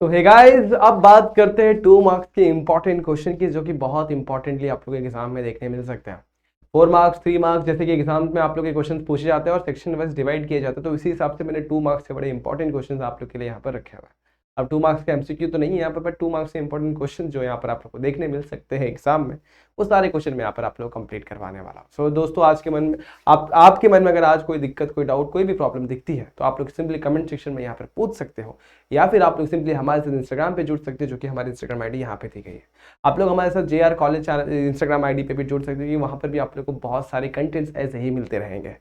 तो hey guys, अब बात करते हैं 2 मार्क्स के इंपॉर्टेंट क्वेश्चन की, जो कि बहुत इंपॉर्टेंटली आप लोगों के एग्जाम में देखने मिल सकते हैं। 4 मार्क्स, 3 मार्क्स जैसे कि एग्जाम में आप लोग के क्वेश्चन पूछे जाते हैं और सेक्शन वाइज डिवाइड किए जाते हैं, तो इसी हिसाब से मैंने 2 मार्क्स के बड़े इंपॉर्टेंट क्वेश्चन आप लोग के लिए यहाँ पर रखे हुए हैं। अब 2 मार्क्स के एमसीक्यू तो नहीं है यहाँ पर, बट 2 मार्क्स के इंपॉर्टेंट क्वेश्चन जो यहाँ पर आप लोग को देखने मिल सकते हैं एग्जाम में, वो सारे क्वेश्चन में यहाँ पर आप लोग कंप्लीट करवाने वाला हूँ। सो दोस्तों, आज के मन में आपके मन में अगर आज कोई दिक्कत, कोई डाउट, कोई भी प्रॉब्लम दिखती है, तो आप लोग सिंपली कमेंट सेक्शन में यहाँ पर पूछ सकते हो, या फिर आप लोग सिंपली हमारे साथ इंस्टाग्राम पे जुड़ सकते हैं, जो कि हमारी इंस्टाग्राम आईडी यहाँ पे दी गई है। आप लोग हमारे साथ JR college channel Instagram ID पे भी जुड़ सकते हैं, वहाँ पर भी आप लोग को बहुत सारे कंटेंट्स ऐसे ही मिलते रहेंगे।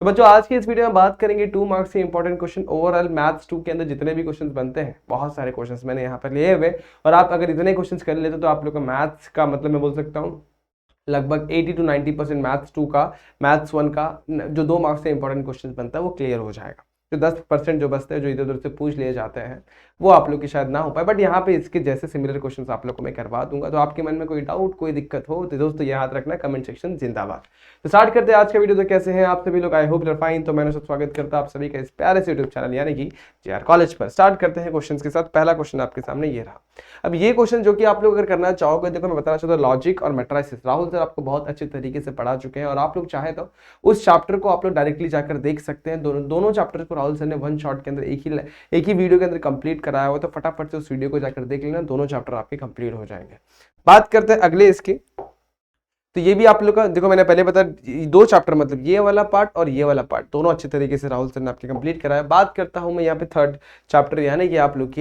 तो बच्चों, आज की इस वीडियो में बात करेंगे 2 मार्क्स के इंपॉर्टेंट क्वेश्चन। ओवरऑल मैथ्स 2 के अंदर जितने भी क्वेश्चन बनते हैं, बहुत सारे क्वेश्चन मैंने यहाँ पर लिए हुए, और आप अगर इतने क्वेश्चन कर लेते तो आप लोग का मैथ्स का मतलब मैं बोल सकता हूँ लगभग 80 to 90% मैथ्स 2 का, मैथ्स 1 का जो 2 मार्क्स से इंपॉर्टेंट क्वेश्चन बनता है वो क्लियर हो जाएगा। जो 10% जो बचते हैं, जो इधर उधर से पूछ लिए जाते हैं, वो आप लोग की शायद ना हो पाए, बट यहाँ पे इसके जैसे सिमिलर क्वेश्चंस आप लोग को मैं करवा दूंगा। तो आपके मन में कोई डाउट, कोई दिक्कत हो तो दोस्तों ये याद रखना, कमेंट सेक्शन जिंदाबाद। तो स्टार्ट करते हैं आज का वीडियो। तो कैसे हैं आप सभी लोग? I hope you are fine. तो मैंने सब स्वागत करता आप सभी का इस प्यारे से यूट्यूब चैनल यानी कि JR कॉलेज पर। स्टार्ट करते हैं क्वेश्चन के साथ। पहला क्वेश्चन आपके सामने ये रहा। अब ये क्वेश्चन जो कि आप लोग अगर करना चाहोगे, देखो मैं बताना चाहता हूँ, लॉजिक और मैट्रिसेस राहुल सर आपको बहुत अच्छे तरीके से पढ़ा चुके हैं, और आप लोग चाहे तो उस चैप्टर को आप लोग डायरेक्टली जाकर देख सकते हैं। दोनों चैप्टर को राहुल सर ने वन शॉट के अंदर एक ही वीडियो के अंदर कंप्लीट कराया हुआ, तो फटाफट से उस वीडियो को जाकर देख लेना, दोनों चैप्टर आपके कंप्लीट हो जाएंगे। बात करते हैं अगले इसकी। तो ये भी आप लोग का देखो, मैंने पहले बताया 2 चैप्टर, मतलब ये वाला पार्ट और ये वाला पार्ट, दोनों अच्छे तरीके से राहुल सर ने आपके कंप्लीट कराया। बात करता हूं मैं यहाँ पे 3rd चैप्टर, यानी कि आप लोग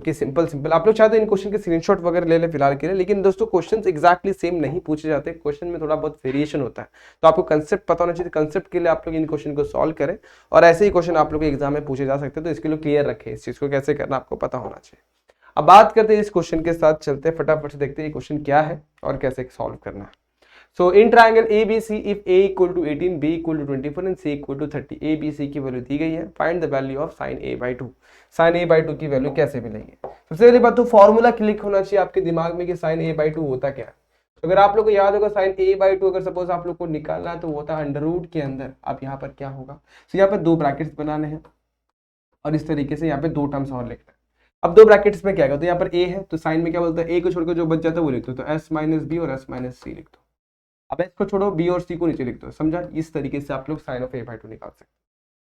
के सिंपल आप लोग चाहते हैं इन क्वेश्चन के स्क्रीनशॉट वगैरह ले ले फिलहाल के लिए, लेकिन दोस्तों क्वेश्चन एग्जैक्टली सेम नहीं पूछे जाते, क्वेश्चन में थोड़ा बहुत वेरिएशन होता है, तो आपको कंसेप्ट पता होना चाहिए। कंसेप्ट के लिए आप लोग इन क्वेश्चन को सॉल्व करें, और ऐसे ही क्वेश्चन आप लोग के एग्जाम में पूछे जा सकते हैं, तो इसके लिए क्लियर रखें, इस चीज को कैसे करना आपको पता होना चाहिए। अब बात करते हैं इस क्वेश्चन के साथ, चलते हैं फटाफट से देखते हैं ये क्वेश्चन क्या है और कैसे सॉल्व करना है। So in triangle ABC, if A equal to 18, B equal to 24 and C equal to 30, A B C की वैल्यू दी गई है। Find the value of sin A by 2। sin A by 2 की वैल्यू कैसे मिलेगी? सबसे पहली बात तो फॉर्मूला क्लिक होना चाहिए आपके दिमाग में कि sin A by 2 होता क्या है। तो अगर आप लोग को याद होगा sin A by 2 अगर सपोज आप लोग को निकालना है, तो वो होता है अंडर रूट के अंदर, आप यहाँ पर क्या होगा, तो यहाँ पर 2 ब्रैकेट्स बनाने हैं, और इस तरीके से यहाँ पे 2 टर्म्स और लिखना है। अब 2 ब्रैकेट्स में क्या है, तो यहाँ पर A है, तो साइन में क्या बोलता है, A को छोड़कर जो बच जाता है वो लिख दो, तो S माइनस बी और S माइनस सी लिख दो। अब इसको छोड़ो, बी और सी को नीचे लिख दो, समझा? इस तरीके से आप लोग साइन ऑफ A by 2 निकाल सकते हैं।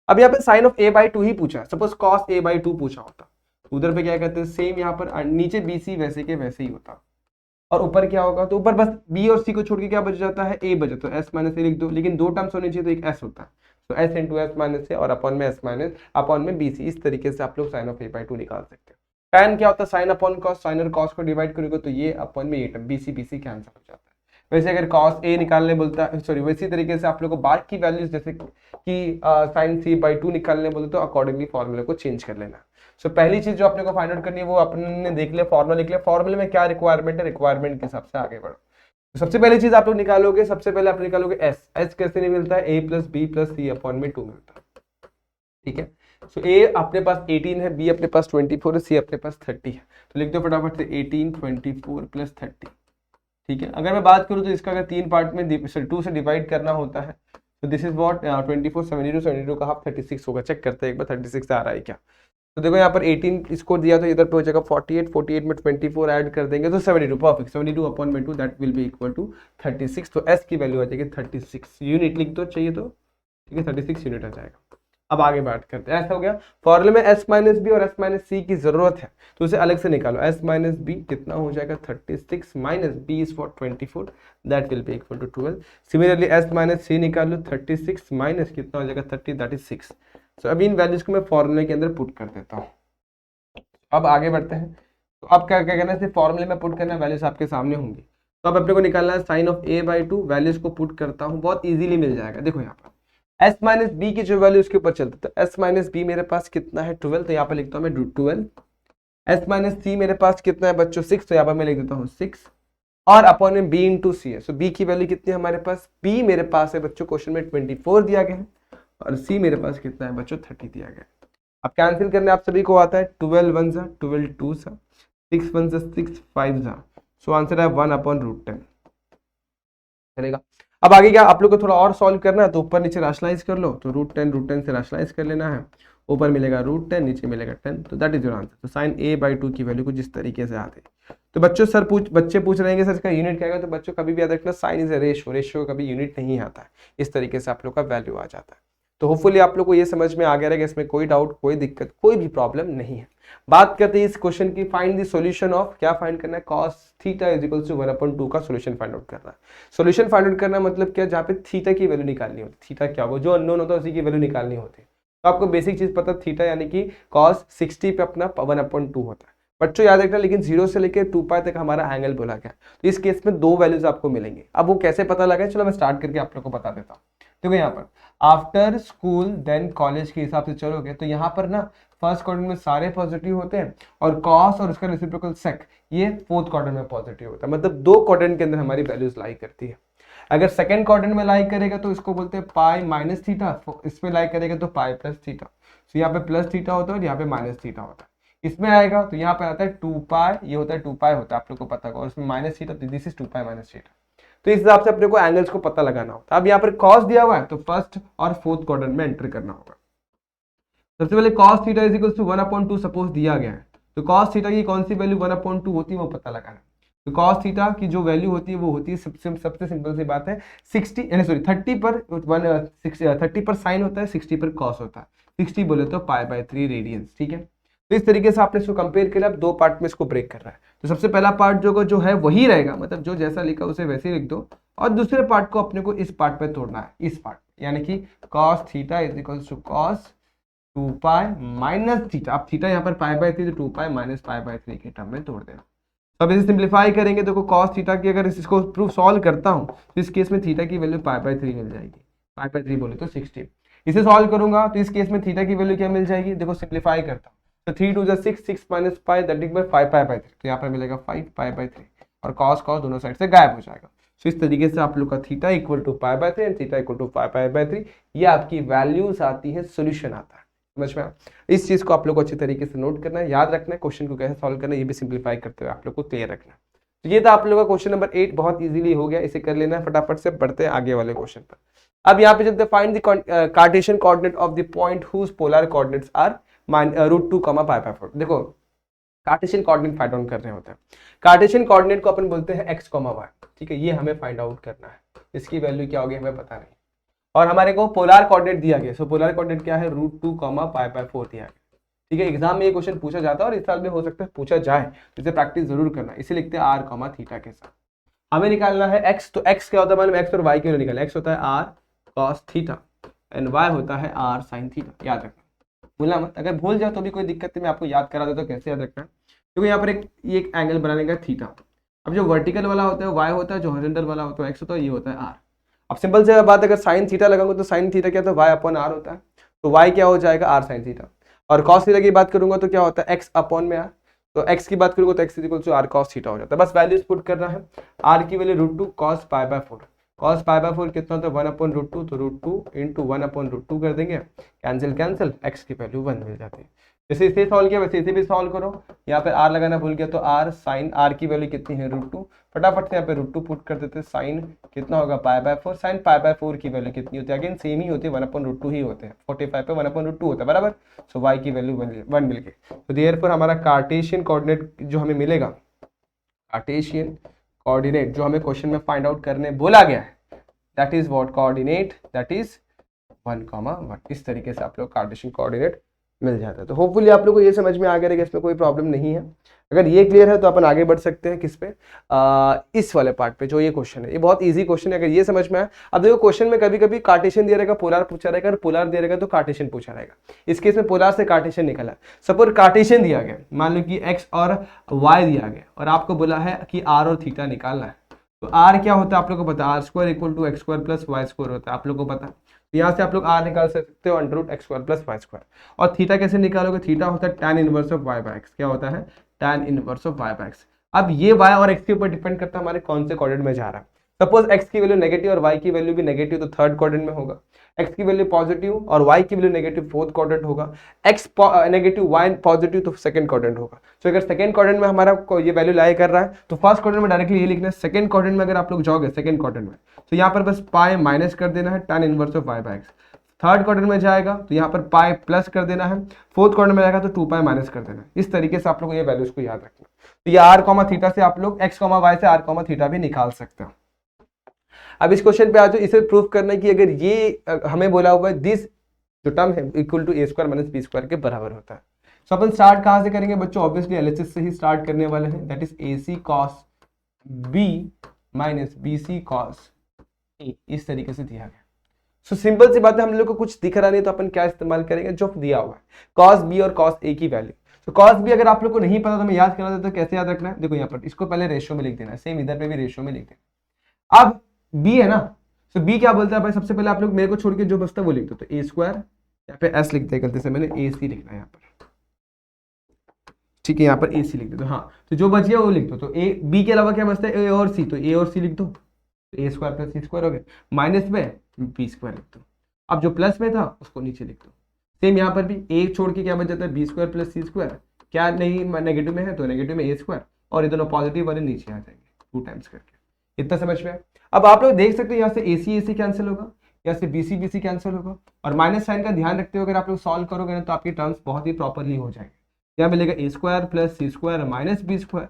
अब यहाँ पे साइन ऑफ A by 2 ही पूछा है, सपोज कॉस A by 2 पूछा होता, उधर पे क्या कहते हैं, सेम यहाँ पर नीचे BC वैसे के वैसे ही होता, और ऊपर क्या होगा, तो ऊपर बस B और C को छोड़ के क्या बच जाता है, A बच जाता है, S माइनस ए लिख दो, लेकिन 2 टर्म्स होने चाहिए, तो एक S होता है, तो S इंटू एस माइनस ए और अपॉन में S माइनस अपॉन में BC। इस तरीके से आप लोग साइन ऑफ A by 2 निकाल सकते हैं। टैन क्या होता है, साइन अपॉन कॉस, साइन और कॉस को डिवाइड करोगे तो ये अपॉन में ये टर्म BC कैंसिल हो जाता है। वैसे अगर cos A निकालने बोलता है, सॉरी, वैसी तरीके से आप लोग को बाकी की वैल्यूज जैसे कि sin C by 2 निकालने बोलते तो अकॉर्डिंगली फॉर्मूले को चेंज कर लेना। सो पहली चीज जो आप लोग को फाइंड आउट करनी है, वो अपने देख लिया, फॉर्मूला लिख लिया, फॉर्मूले में क्या रिक्वायरमेंट है, रिक्वायरमेंट के हिसाब से आगे बढ़ो। तो सबसे पहली चीज आप लोग निकालोगे, सबसे पहले आप निकालोगे S कैसे नहीं मिलता है, A plus B plus C upon में 2 मिलता है, ठीक है। सो A अपने पास 18 है, B अपने पास 24 है, C अपने पास 30 है, तो लिख दो फटाफट से 18 24 प्लस 30, ठीक है। अगर मैं बात करूं तो इसका अगर 3 पार्ट में 2 से डिवाइड करना होता है, तो दिस इज व्हाट 24 72 का हाफ 36 होगा। चेक करते हैं एक बार 36 आ रहा है क्या। तो देखो यहाँ पर 18 इसको दिया, तो इधर पे हो जाएगा 48 में 24 ऐड कर देंगे तो 72, परफेक्ट, 72 अपॉन में 2 that will be equal to 36। तो S की वैल्यू आ जाएगी 36 यूनिट, लिख दो चाहिए तो, ठीक है, 36 यूनिट आ जाएगा। अब आगे बात करते हैं, ऐसा हो गया। फॉर्मूले में S माइनस बी और S माइनस सी की जरूरत है, तो उसे अलग से निकालो। S माइनस बी कितना हो जाएगा, 36 minus B is for 24 that will be equal to 12। Similarly S minus C निकाल लो, 36 माइनस कितना हो जाएगा 30 दैट इज 6। सो अभी इन वैल्यूज को मैं फॉर्मूले के अंदर पुट कर देता हूँ। अब आगे बढ़ते हैं। तो अब क्या क्या करना है, सिर्फ फॉर्मूले में पुट करना है, वैल्यूज आपके सामने होंगी। तो अब अपने को निकालना है sine of A by 2, values को पुट करता हूँ, बहुत इजीली मिल जाएगा। देखो यहाँ पर S माइनस बी की जो वैल्यू उसके ऊपर चलता है, तो S माइनस बी मेरे पास कितना है 12, तो यहाँ पर लिखता हूँ मैं 12। S माइनस सी मेरे पास कितना है बच्चों 6, तो यहाँ पर मैं लिख देता हूँ 6, और अपॉन में B इंटू सी है। सो B की वैल्यू कितनी है हमारे पास, B मेरे पास है बच्चों क्वेश्चन में 24 दिया गया है, और C मेरे पास कितना है बच्चों 30 दिया गया है। अब कैंसिल करने आप सभी को आता है, 12 1 जा 12 2 सा 6 1 जा 6 5 जा, सो आंसर है 1 अपॉन रूट 10 चलेगा। अब आगे क्या आप लोग को थोड़ा और सॉल्व करना है, तो ऊपर नीचे रैशनलाइज कर लो, तो √10 से रैशनलाइज कर लेना है, ऊपर मिलेगा √10, नीचे मिलेगा 10, तो दैट इज योर आंसर। तो साइन a/2 की वैल्यू कुछ इस तरीके से आती है। तो बच्चों बच्चे पूछ रहे हैं सर इसका यूनिट क्या है, तो बच्चों कभी भी याद रखना sine is a ratio, ratio कभी यूनिट नहीं आता है, इस तरीके से आप लोग का वैल्यू आ जाता है। तो होपफुली आप लोग को ये समझ में आ गया रहेगा, इसमें कोई डाउट, कोई दिक्कत, कोई भी प्रॉब्लम नहीं है। बात करते हैं इस क्वेश्चन की, फाइंड द सॉल्यूशन ऑफ, क्या फाइंड करना है, cos theta is equal to 1/2 का सॉल्यूशन फाइंड आउट करना है। सॉल्यूशन फाइंड आउट करना मतलब क्या, जहाँ पे थीटा की वैल्यू निकालनी होती, थीटा क्या होगा, जो अननोन होता है उसी की वैल्यू निकालनी होती है। तो आपको बेसिक चीज पता, थीटा यानी कि cos 60 पे अपना 1/2 होता है बच्चों, याद रखना। लेकिन 0 से लेकर 2π तक हमारा एंगल बोला गया, तो इस केस में दो वैल्यूज आपको मिलेंगे। अब वो कैसे पता लगा, चलो मैं स्टार्ट करके आप लोग को बता देता हूँ। देखो यहाँ पर आफ्टर स्कूल देन कॉलेज के हिसाब से चलोगे तो यहाँ पर ना फर्स्ट क्वाड्रेंट में सारे पॉजिटिव होते हैं, और cos और उसका रेसिप्रोकल sec ये फोर्थ क्वाड्रेंट में पॉजिटिव होता है, मतलब दो क्वाड्रेंट के अंदर हमारी वैल्यूज लाई करती है। अगर सेकंड क्वाड्रेंट में लाई करेगा तो इसको बोलते हैं पाई माइनस थीटा, इसमें लाई करेगा तो पाई प्लस थीटा। तो यहाँ पे प्लस थीटा होता है और यहाँ पे माइनस थीटा होता है। इसमें आएगा तो यहाँ पे आता है 2π, ये होता है 2π होता है, आप लोग को पता होगा, और इसमें minus theta, this is 2π minus theta. तो इस हिसाब से अपने को एंगल्स को पता लगाना होता है। अब यहाँ पर cos दिया हुआ है तो फर्स्ट और फोर्थ क्वाड्रेंट में एंटर करना होगा। सबसे पहले cos theta is equal to 1/2 suppose दिया गया है, तो cos थीटा की कौन सी वैल्यू 1/2 होती है वो पता लगाना। तो cos थीटा की जो वैल्यू होती है वो होती है, सबसे सिंपल सी बात है 30 पर साइन होता है, 60 पर cos होता है, 60 बोले तो π/3 रेडियंस, ठीक है। तो इस तरीके से आपने इसको कंपेयर किया, अब दो पार्ट में इसको ब्रेक कर रहा है। तो सबसे पहला पार्ट जो है वही रहेगा, मतलब जो जैसा लिखा उसे वैसे ही लिख दो, और दूसरे पार्ट को अपने को इस पार्ट पे तोड़ना है, इस पार्ट, यानी कि cos theta is equal to cos 2π minus theta. अब थीटा यहाँ पर π/3 तो 2π माइनस π/3 के टर्म में तोड़ देना। अब इसे सिंप्लीफाई करेंगे, देखो cos थीटा की अगर इसको प्रूफ सॉल्व करता हूँ तो इस केस में थीटा की वैल्यू π/3 मिल जाएगी, π/3 बोले तो 60। इसे सॉल्व करूंगा तो इस केस में थीटा की वैल्यू क्या मिल जाएगी, देखो सिंप्लीफाई करता हूँ तो 3 2 6, 6 माइनस पाई दैट इज 5π/3, तो यहाँ पर मिलेगा 5π/3, और cos दोनों साइड से गायब हो जाएगा। तो इस तरीके से आप लोग का theta equal to π/3 and theta equal to 5π/3, ये आपकी वैल्यूज आती है, सोल्यूशन आता है, समझ में। इस चीज को आप लोग को अच्छी तरीके से नोट करना है, याद रखना है, क्वेश्चन को कैसे सॉल्व करना है ये भी सिंप्लीफाई करते हुए आप लोग को क्लियर रखना है। तो ये था आप लोगों का क्वेश्चन नंबर 8, बहुत इजीली हो गया, इसे कर लेना है फटाफट से, बढ़ते हैं आगे वाले क्वेश्चन पर। अब यहाँ पे चलते find the Cartesian coordinate of the point whose polar coordinates are √2, π/4। देखो कार्टेशियन कोऑर्डिनेट फाइंड आउट कर रहे होते हैं, कार्टेशियन कोऑर्डिनेट को अपन बोलते हैं x, y, ठीक है, ये हमें फाइंड आउट करना है, इसकी वैल्यू क्या होगी हमें पता नहीं, और हमारे को पोलर कोऑर्डिनेट दिया गया, सो पोलर कोऑर्डिनेट क्या है, √2, π/4 दिया गया, ठीक है। एग्जाम में ये क्वेश्चन पूछा जाता है और इस साल में हो सकता है पूछा जाए, तो इसे प्रैक्टिस जरूर करना, इसे लिखते हैं r, थीटा के साथ। हमें निकालना है x, तो x क्या होता है, मालूम x और y के लिए निकालना, x होता है r cos theta and y होता है r sin थीटा, याद रखना, भूलना मत। अगर भूल जाओ तो भी कोई दिक्कत नहीं, मैं आपको याद करा देता हूँ कैसे याद रखना है। क्योंकि यहाँ पर एक एंगल बनाने का थीटा, अब जो वर्टिकल वाला होता है y होता है, जो हॉरिजॉन्टल वाला होता है x होता है, ये होता है r। अब सिंपल से बात, अगर sin थीटा लगाऊंगा तो sin थीटा क्या होता है, y/r होता है, तो y क्या हो जाएगा, r sin थीटा। और cos थीटा की बात करूंगा तो क्या होता है, x/r, तो x की बात करूंगा तो x equal to r cos theta हो जाता है। बस वैल्यूज पुट करना है, r की वैल्यू √2 cos π/4, cos π/4 कितना होता है 1/√2, तो √2 इंटू 1/√2 कर देंगे, कैंसिल कैंसिल, x की वैल्यू 1 मिल जाती है। जैसे इसे सॉल्व किया वैसे इसे भी सॉल्व करो, यहाँ पे r लगाना भूल गया तो r sin, r की वैल्यू कितनी है √2, फटाफट से यहाँ पे √2 पुट कर देते, साइन कितना होगा π/4, साइन π/4 की वैल्यू कितनी होती है, अगेन सेम ही होती है, 1/√2 ही होते हैं, 45 पे 1/√2 होता है बराबर। सो y की वैल्यू 1 मिल गई। तो देयरफॉर हमारा कार्टेशियन कोऑर्डिनेट जो हमें मिलेगा, कार्टेशियन कोऑर्डिनेट जो हमें क्वेश्चन में फाइंड आउट करने बोला गया है, that is what coordinate, that is 1, 1। इस तरीके से आप लोग कार्टेशियन कोऑर्डिनेट मिल जाता है। तो होपफुली आप लोग को ये समझ में आ गया कि इसमें कोई प्रॉब्लम नहीं है। अगर ये क्लियर है तो अपन आगे बढ़ सकते हैं किस पे, इस वाले पार्ट पे, जो ये क्वेश्चन है, ये बहुत इजी क्वेश्चन है, अगर ये समझ में आए। अब देखो क्वेश्चन में कभी कभी कार्टेशियन दिया रहेगा, पोलर पूछा रहेगा, और पोलर दिया रहेगा तो कार्टेशियन पूछा रहेगा। इस केस में पोलर से कार्टेशियन निकला, सपोज कार्टेशियन दिया गया, मान लो कि x और y दिया गया, और आपको बोला है कि r और थीटा निकालना है, तो r क्या होता है आप लोग को पता है, r² equal to x² plus y² होता है, आप लोग को पता है। यहाँ से आप लोग r निकाल सकते हो √x² प्लस y²। और थीटा कैसे निकालोगे, थीटा होता है tan इनवर्स ऑफ y/x, क्या होता है tan इनवर्स ऑफ y/x। अब ये y और x के ऊपर डिपेंड करता है हमारे कौन से कोऑर्डिनेट में जा रहा है। सपोज x की वैल्यू नेगेटिव और y की वैल्यू भी नेगेटिव तो थर्ड क्वाड्रेंट में होगा, x की वैल्यू पॉजिटिव और y की वैल्यू नेगेटिव फोर्थ क्वाड्रेंट होगा, x नेगेटिव y पॉजिटिव तो सेकंड क्वाड्रेंट होगा। तो अगर सेकंड क्वाड्रेंट में हमारा ये वैल्यू लाई कर रहा है तो फर्स्ट क्वाड्रेंट में डायरेक्टली ये लिखना है, सेकंड क्वाड्रेंट में अगर आप लोग जाओगे सेकंड क्वाड्रेंट में तो यहाँ पर बस पाई माइनस कर देना है tan inverse of y by x। Third quadrant में जाएगा तो यहाँ पर पाई प्लस कर देना है, फोर्थ क्वाड्रेंट में जाएगा तो 2 पाई माइनस कर देना है। इस तरीके से आप लोग ये वैल्यूज को याद रखना। तो ये r कॉमा थीटा से आप लोग x कॉमा y से r कॉमा थीटा भी निकाल सकते हो। अब इस क्वेश्चन पे आ जाओ, इसे प्रूव करना है कि अगर ये हमें बोला हुआ है दिस जो टर्म है equal to a square minus b square के बराबर होता है। तो अपन स्टार्ट कहां से करेंगे बच्चों, ऑब्वियसली एलएचएस से ही स्टार्ट करने वाले हैं, that is ac cos b minus bc cos a, इस तरीके से दिया गया। सो सिंपल सी बात है, हम लोग को कुछ दिख रहा नहीं तो अपन क्या इस्तेमाल करेंगे, जो दिया हुआ है cos b और cos a की वैल्यू। तो cos b अगर आप लोग को नहीं पता तो मैं याद करा देता हूं, कैसे याद रखना है, देखो यहाँ पर इसको पहले रेशियो में लिख देना है, सेम इधर पे भी रेशियो में लिख देना। अब b है ना, तो b क्या बोलता है भाई, सबसे पहले आप लोग मेरे को छोड़ के जो बचता है वो लिख दो, तो a स्क्वायर, यहाँ पे s लिखते हैं गलती से मैंने ac लिखना है यहाँ पर, ठीक है यहाँ पर ac लिख दो। हाँ तो जो बच गया वो लिख दो, तो a b के अलावा क्या बचता है a और c, तो a और c लिख दो, तो a square plus c square हो गया, माइनस में b स्क्वायर लिख दो। अब जो प्लस में था उसको नीचे लिख दो। सेम यहाँ पर भी a छोड़ के क्या बच जाता है b square plus c square, क्या नहीं नेगेटिव में है तो नेगेटिव में a स्क्वायर, और ये दोनों पॉजिटिव वाले नीचे आ जाएंगे 2 टाइम्स करके। इतना समझ में। अब आप लोग देख सकते हो यहाँ से AC कैंसिल होगा, यहाँ से BC कैंसिल होगा, और माइनस साइन का ध्यान रखते हो अगर आप लोग सॉल्व करोगे ना तो आपकी टर्म्स बहुत ही प्रॉपरली हो जाएंगे। यहाँ मिलेगा a square plus c square minus b square,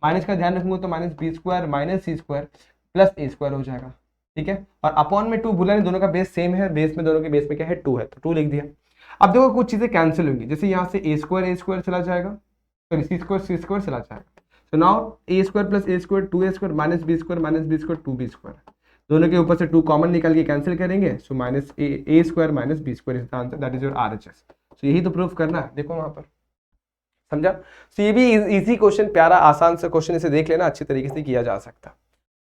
minus का ध्यान रखूंगा तो minus b square minus c square plus a square हो जाएगा, ठीक है। और अपॉन में 2 भूला नहीं, दोनों का बेस सेम है, बेस में दोनों के बेस में क्या है 2 है, तो 2 लिख दिया। अब देखो कुछ चीजें कैंसिल होंगी, जैसे यहाँ से a स्क्वायर चला जाएगा, सॉरी c स्क्वायर चला जाएगा, तो now a square plus a square 2a square minus b square 2b square, दोनों के ऊपर से 2 कॉमन निकाल के कैंसिल करेंगे, so minus a square minus b square is the answer, that is your RHS। तो यही तो प्रूफ करना है, देखो वहां पर, समझा। तो ये भी इजी क्वेश्चन, प्यारा आसान सा क्वेश्चन, इसे देख लेना, अच्छी तरीके से किया जा सकता है।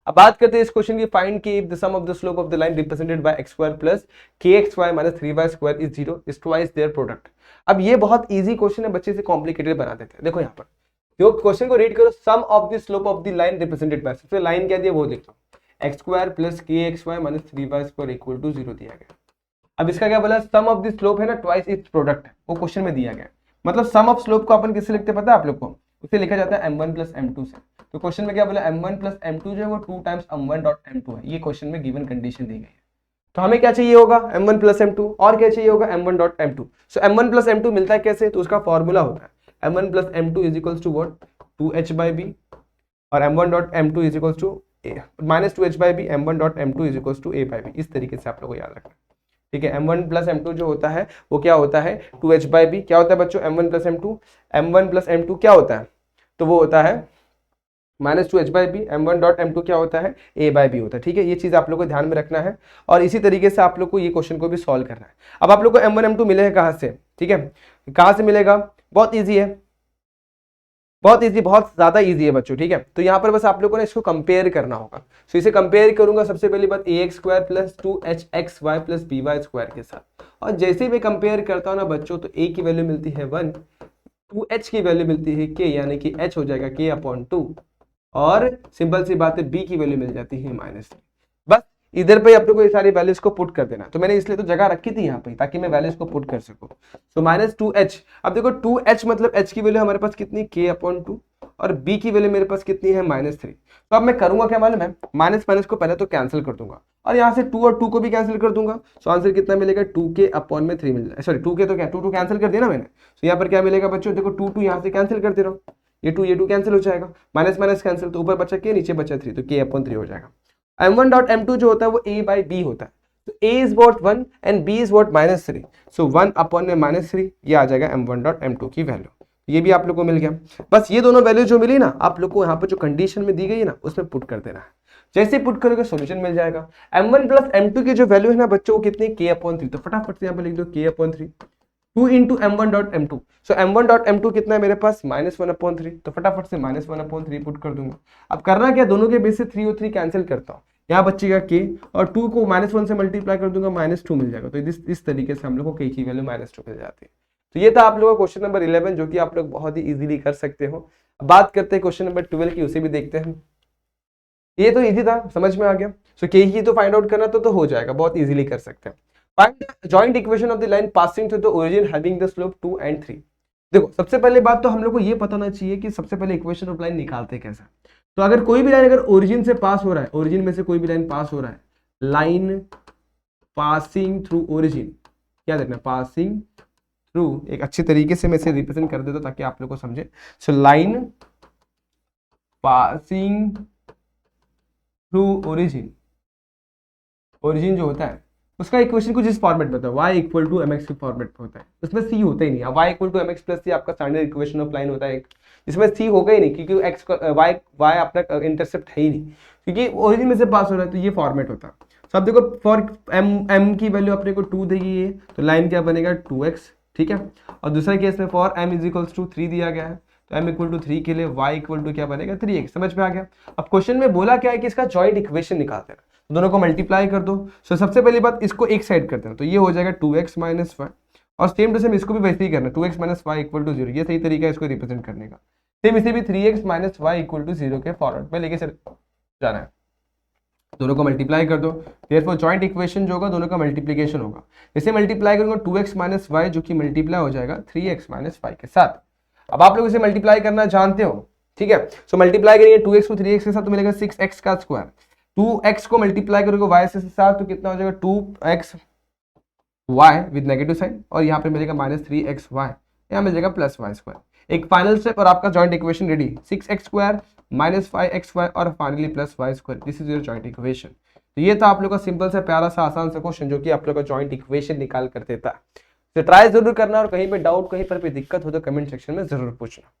अब बात करते हैं इस क्वेश्चन की, फाइंड कि the sum of the slope of the line represented by x square plus kxy minus 3y square is 0 is twice their product. अब ये बहुत इजी क्वेश्चन है, बच्चे से कॉम्प्लिकेटेड बना देते हैं। देखो यहाँ पर जो क्वेश्चन को रीड करो, sum of the slope of the line represented by, सबसे लाइन क्या दिया वो देख लो, x square plus kxy minus 3y square equal to 0 दिया गया। अब इसका क्या बोला, सम ऑफ द स्लोप है ना, ट्वाइस इट्स प्रोडक्ट, वो क्वेश्चन में दिया गया। मतलब सम ऑफ स्लोप को अपन किससे लिखते पता है आप लोग को, उसे लिखा जाता है m1 प्लस m2 से। तो क्वेश्चन में क्या बोला, m1 प्लस m2 जो है वो 2 टाइम्स m1 डॉट m2 है, ये क्वेश्चन में गिवन कंडीशन दी गई है। तो हमें क्या चाहिए होगा, m1 प्लस m2, और क्या चाहिए होगा m1 डॉट m2। सो m1 प्लस m2 मिलता है कैसे, तो उसका फॉर्मूला होता है m1 plus m2 is equals to what, 2h by b, और m1 dot m2 is equals to minus 2h by b, m1 dot m2 is equals to a by b। इस तरीके से आप लोगों को याद रखना, ठीक है। m1 प्लस m2 जो होता है वो क्या होता है 2h बाई b, क्या होता है बच्चों m1 plus m2, m1 plus m2 क्या होता है, तो वो होता है minus 2h by B, m1 dot m2 क्या होता है a बाई बी होता है, ठीक है। ये चीज आप लोग को ध्यान में रखना है, और इसी तरीके से आप लोग को ये क्वेश्चन को भी सॉल्व करना है। अब आप लोग को m1 m2 मिले हैं कहाँ से, ठीक है, कहाँ से मिलेगा, बहुत ईजी है, बहुत इजी, बहुत ज्यादा इजी है बच्चों, ठीक है। तो यहाँ पर बस आप लोगों ने इसको कंपेयर करना होगा। तो इसे कंपेयर करूंगा, सबसे पहली बात ax square plus 2hxy plus by square के साथ, और जैसे ही मैं कंपेयर करता हूँ ना बच्चों, तो a की वैल्यू मिलती है 1, 2h की वैल्यू मिलती है k, यानी कि h हो जाएगा k अपॉन 2, और सिंपल सी बात है b की वैल्यू मिल जाती है -3। बस इधर पे आप लोग को ये सारी वैल्यूज को पुट कर देना, तो मैंने इसलिए तो जगह रखी थी यहाँ पे ताकि मैं वैल्यूज को पुट कर सकूं। सो माइनस 2h, अब देखो 2h मतलब h की वैल्यू हमारे पास कितनी k अपॉन 2, और b की वैल्यू मेरे पास कितनी है -3। तो अब मैं करूंगा क्या मालूम है, माइनस माइनस को पहले तो कैंसिल कर दूंगा, और यहाँ से 2 और 2 को भी कैंसिल कर दूंगा। सो आंसर कितना मिलेगा, 2k अपॉन में 3 मिल जाएगा, सॉरी 2k तो क्या 2 कैंसिल कर दिया ना मैंने। तो यहाँ पर क्या मिलेगा बच्चों, देखो 2 यहाँ से कैंसिल कर दे रहा हूँ, ये 2 कैंसिल हो जाएगा, माइनस माइनस कैंसिल, तो ऊपर बचा k नीचे बचा 3, तो k अपॉन 3 हो जाएगा। m1 डॉट m2 जो होता है वो a बाई b होता है, तो a is what 1 and b is what -3, so 1 upon में -3, ये आ जाएगा m1 डॉट m2 की वैल्यू। ये भी आप लोग को मिल गया। बस ये दोनों वैल्यू जो मिली ना, आप लोग को यहाँ पर जो कंडीशन में दी गई है ना, उसमें पुट कर देना है। जैसे पुट करोगे सॉल्यूशन मिल जाएगा। m1 प्लस m2 की जो वैल्यू है ना बच्चों वो कितनी, k अपॉन 3, तो फटाफट से यहाँ पर लिख दो k upon 3, 2 into m1 dot m2। सो m1 डॉट m2 कितना है मेरे पास -1 अपॉन 3, तो फटाफट से -1 अपॉन 3 पुट कर दूंगा। अब करना क्या, दोनों के बेस से 3 और 3 कैंसिल करता हूँ, यहाँ बचेगा k, और 2 को -1 से मल्टीप्लाई कर दूंगा, -2 मिल जाएगा। तो इस तरीके से हम लोग को k की वैल्यू -2 मिल जाती है। तो ये था आप लोगों का क्वेश्चन नंबर 11, जो कि आप लोग बहुत ही इजीली कर सकते हो। बात करते हैं क्वेश्चन नंबर 12 की, उसे भी देखते हैं। ये तो इजी था, समझ में आ गया। सो के की तो फाइंड आउट करना तो हो जाएगा, बहुत इजीली कर सकते हैं। Find the joint equation of the line passing through the origin having the slope 2 and 3। देखो सबसे पहले बात तो हम लोग को ये पता होना चाहिए कि सबसे पहले इक्वेशन ऑफ लाइन निकालते कैसे। तो अगर कोई भी लाइन अगर ओरिजिन से पास हो रहा है, ओरिजिन में से कोई भी लाइन पास हो रहा है, लाइन पासिंग थ्रू ओरिजिन, क्या देखना, पासिंग थ्रू, एक अच्छी तरीके से मैं इसे रिप्रेजेंट कर देता हूं ताकि आप लोग को समझे। So line passing through origin, origin जो होता है उसका इक्वेशन कुछ इस फॉर्मेट में होता है, y इक्वल टू mx के फॉर्मेट में होता है, उसमें c होता ही नहीं है। y equal to mx plus c आपका स्टैंडर्ड इक्वेशन ऑफ लाइन होता है, जिसमें c होगा ही नहीं क्योंकि x y अपना इंटरसेप्ट है ही नहीं, क्योंकि ओरिजिन में से पास हो रहा है, तो ये फॉर्मेट होता है। तो अब देखो फॉर m की वैल्यू अपने को 2 देगी है, तो लाइन क्या बनेगा 2x, ठीक है। और दूसरे केस में for m is equals to 3 दिया गया है, तो m इक्वल टू 3 के लिए y इक्वल टू क्या बनेगा 3x। समझ में आ गया। अब क्वेश्चन में बोला क्या है कि इसका जॉइंट इक्वेशन निकालते हैं, तो दोनों को मल्टीप्लाई कर दो। सो सबसे पहली बात इसको एक साइड करते हैं, तो ये हो जाएगा 2x माइनस वाई, और सेम टू सेम इसको भी वैसे ही करना, 2x minus y equal to 0, ये सही तरीका है इसको रिप्रेजेंट करने का। सेम इसे भी 3x minus y equal to 0 के फॉरवर्ड में लेके जाना है, दोनों को मल्टीप्लाई कर दो। देयरफॉर जॉइंट इक्वेशन जो होगा दोनों का मल्टीप्लिकेशन होगा। इसे मल्टीप्लाई करूंगा 2x माइनस वाई जो कि मल्टीप्लाई हो जाएगा 3x माइनस वाई के साथ। अब आप लोग इसे मल्टीप्लाई करना जानते हो, ठीक है। सो मल्टीप्लाई करेंगे 2x को 3x के साथ तो मिलेगा 6x का स्क्वायर, 2x को मल्टीप्लाई करोगे y से साथ तो कितना हो जाएगा 2x y with negative sign, और यहाँ पे मिलेगा माइनस 3xy, यहाँ मिल जाएगा प्लस वाई स्क्वायर। एक फाइनल स्टेप और आपका joint equation ready, 6x square minus 5xy और finally plus y square, this is your joint equation. तो ये था आप लोग का सिंपल सा प्यारा सा आसान सा क्वेश्चन जो कि आप लोग का जॉइंट इक्वेशन निकाल कर देता है। तो ट्राई जरूर करना, और कहीं पे डाउट कहीं पर भी दिक्कत हो तो कमेंट सेक्शन में जरूर पूछना।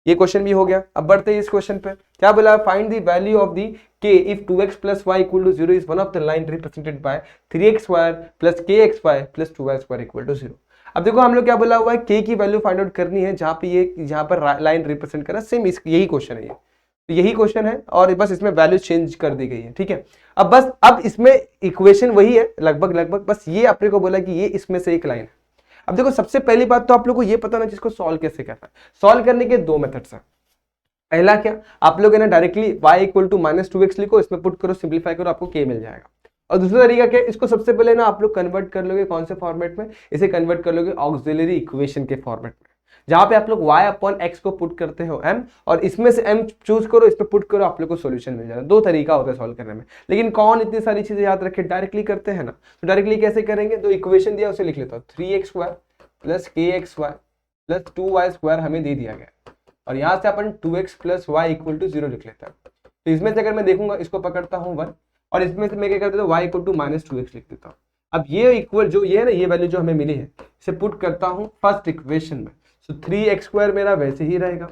ये क्वेश्चन भी हो गया। अब बढ़ते हैं इस क्वेश्चन पे, क्या बोला, find the value of the k if 2x plus y equal to 0 is one of the line represented by 3x square plus kxy plus 2y square equal to 0। अब देखो हम लोग क्या बोला हुआ है, k की वैल्यू फाइंड आउट करनी है जहां पे ये जहां पर लाइन रिप्रेजेंट कर रहा है, सेम यही क्वेश्चन है, ये तो यही क्वेश्चन है, और बस इसमें वैल्यू चेंज कर दी गई है, ठीक है। अब इसमें इक्वेशन वही है लगभग, बस ये अपने को बोला कि ये इसमें से एक लाइन है। अब देखो सबसे पहली बात तो आप लोग को ये पता ना जिसको सॉल्व कैसे करना है। सॉल्व करने के दो मेथड्स हैं। पहला क्या, आप लोग है ना directly y equal to minus 2x लिखो, इसमें पुट करो, सिंप्लीफाई करो, आपको k मिल जाएगा। और दूसरा तरीका क्या है, इसको सबसे पहले ना आप लोग कन्वर्ट कर लोगे कौन से फॉर्मेट में, इसे कन्वर्ट कर लोगे ऑक्सिलरी इक्वेशन के फॉर्मेट में, जहां पे आप लोग y अपॉन x को पुट करते हो m, और इसमें से m चूज करो, इस पे पुट करो, आप लोग को सॉल्यूशन मिल जाएगा। दो तरीका होता है सॉल्व करने में, लेकिन कौन इतनी सारी चीजें याद रखे, डायरेक्टली करते हैं ना। तो डायरेक्टली कैसे करेंगे, तो इक्वेशन दिया उसे लिख लेता हूँ, 3x square plus kxy plus 2y square हमें दे दिया गया, और यहां से अपन 2x plus y equal to 0 लिख लेता है। तो इसमें से अगर मैं देखूंगा, इसको पकड़ता हूं 1, और इसमें से मैं क्या कर देता हूं, y equal to minus 2x लिख देता हूं। अब ये इक्वल जो ये है ना, ये वैल्यू जो हमें मिली है, इसे पुट करता हूं फर्स्ट इक्वेशन में। सो 3x स्क्वायर मेरा वैसे ही रहेगा,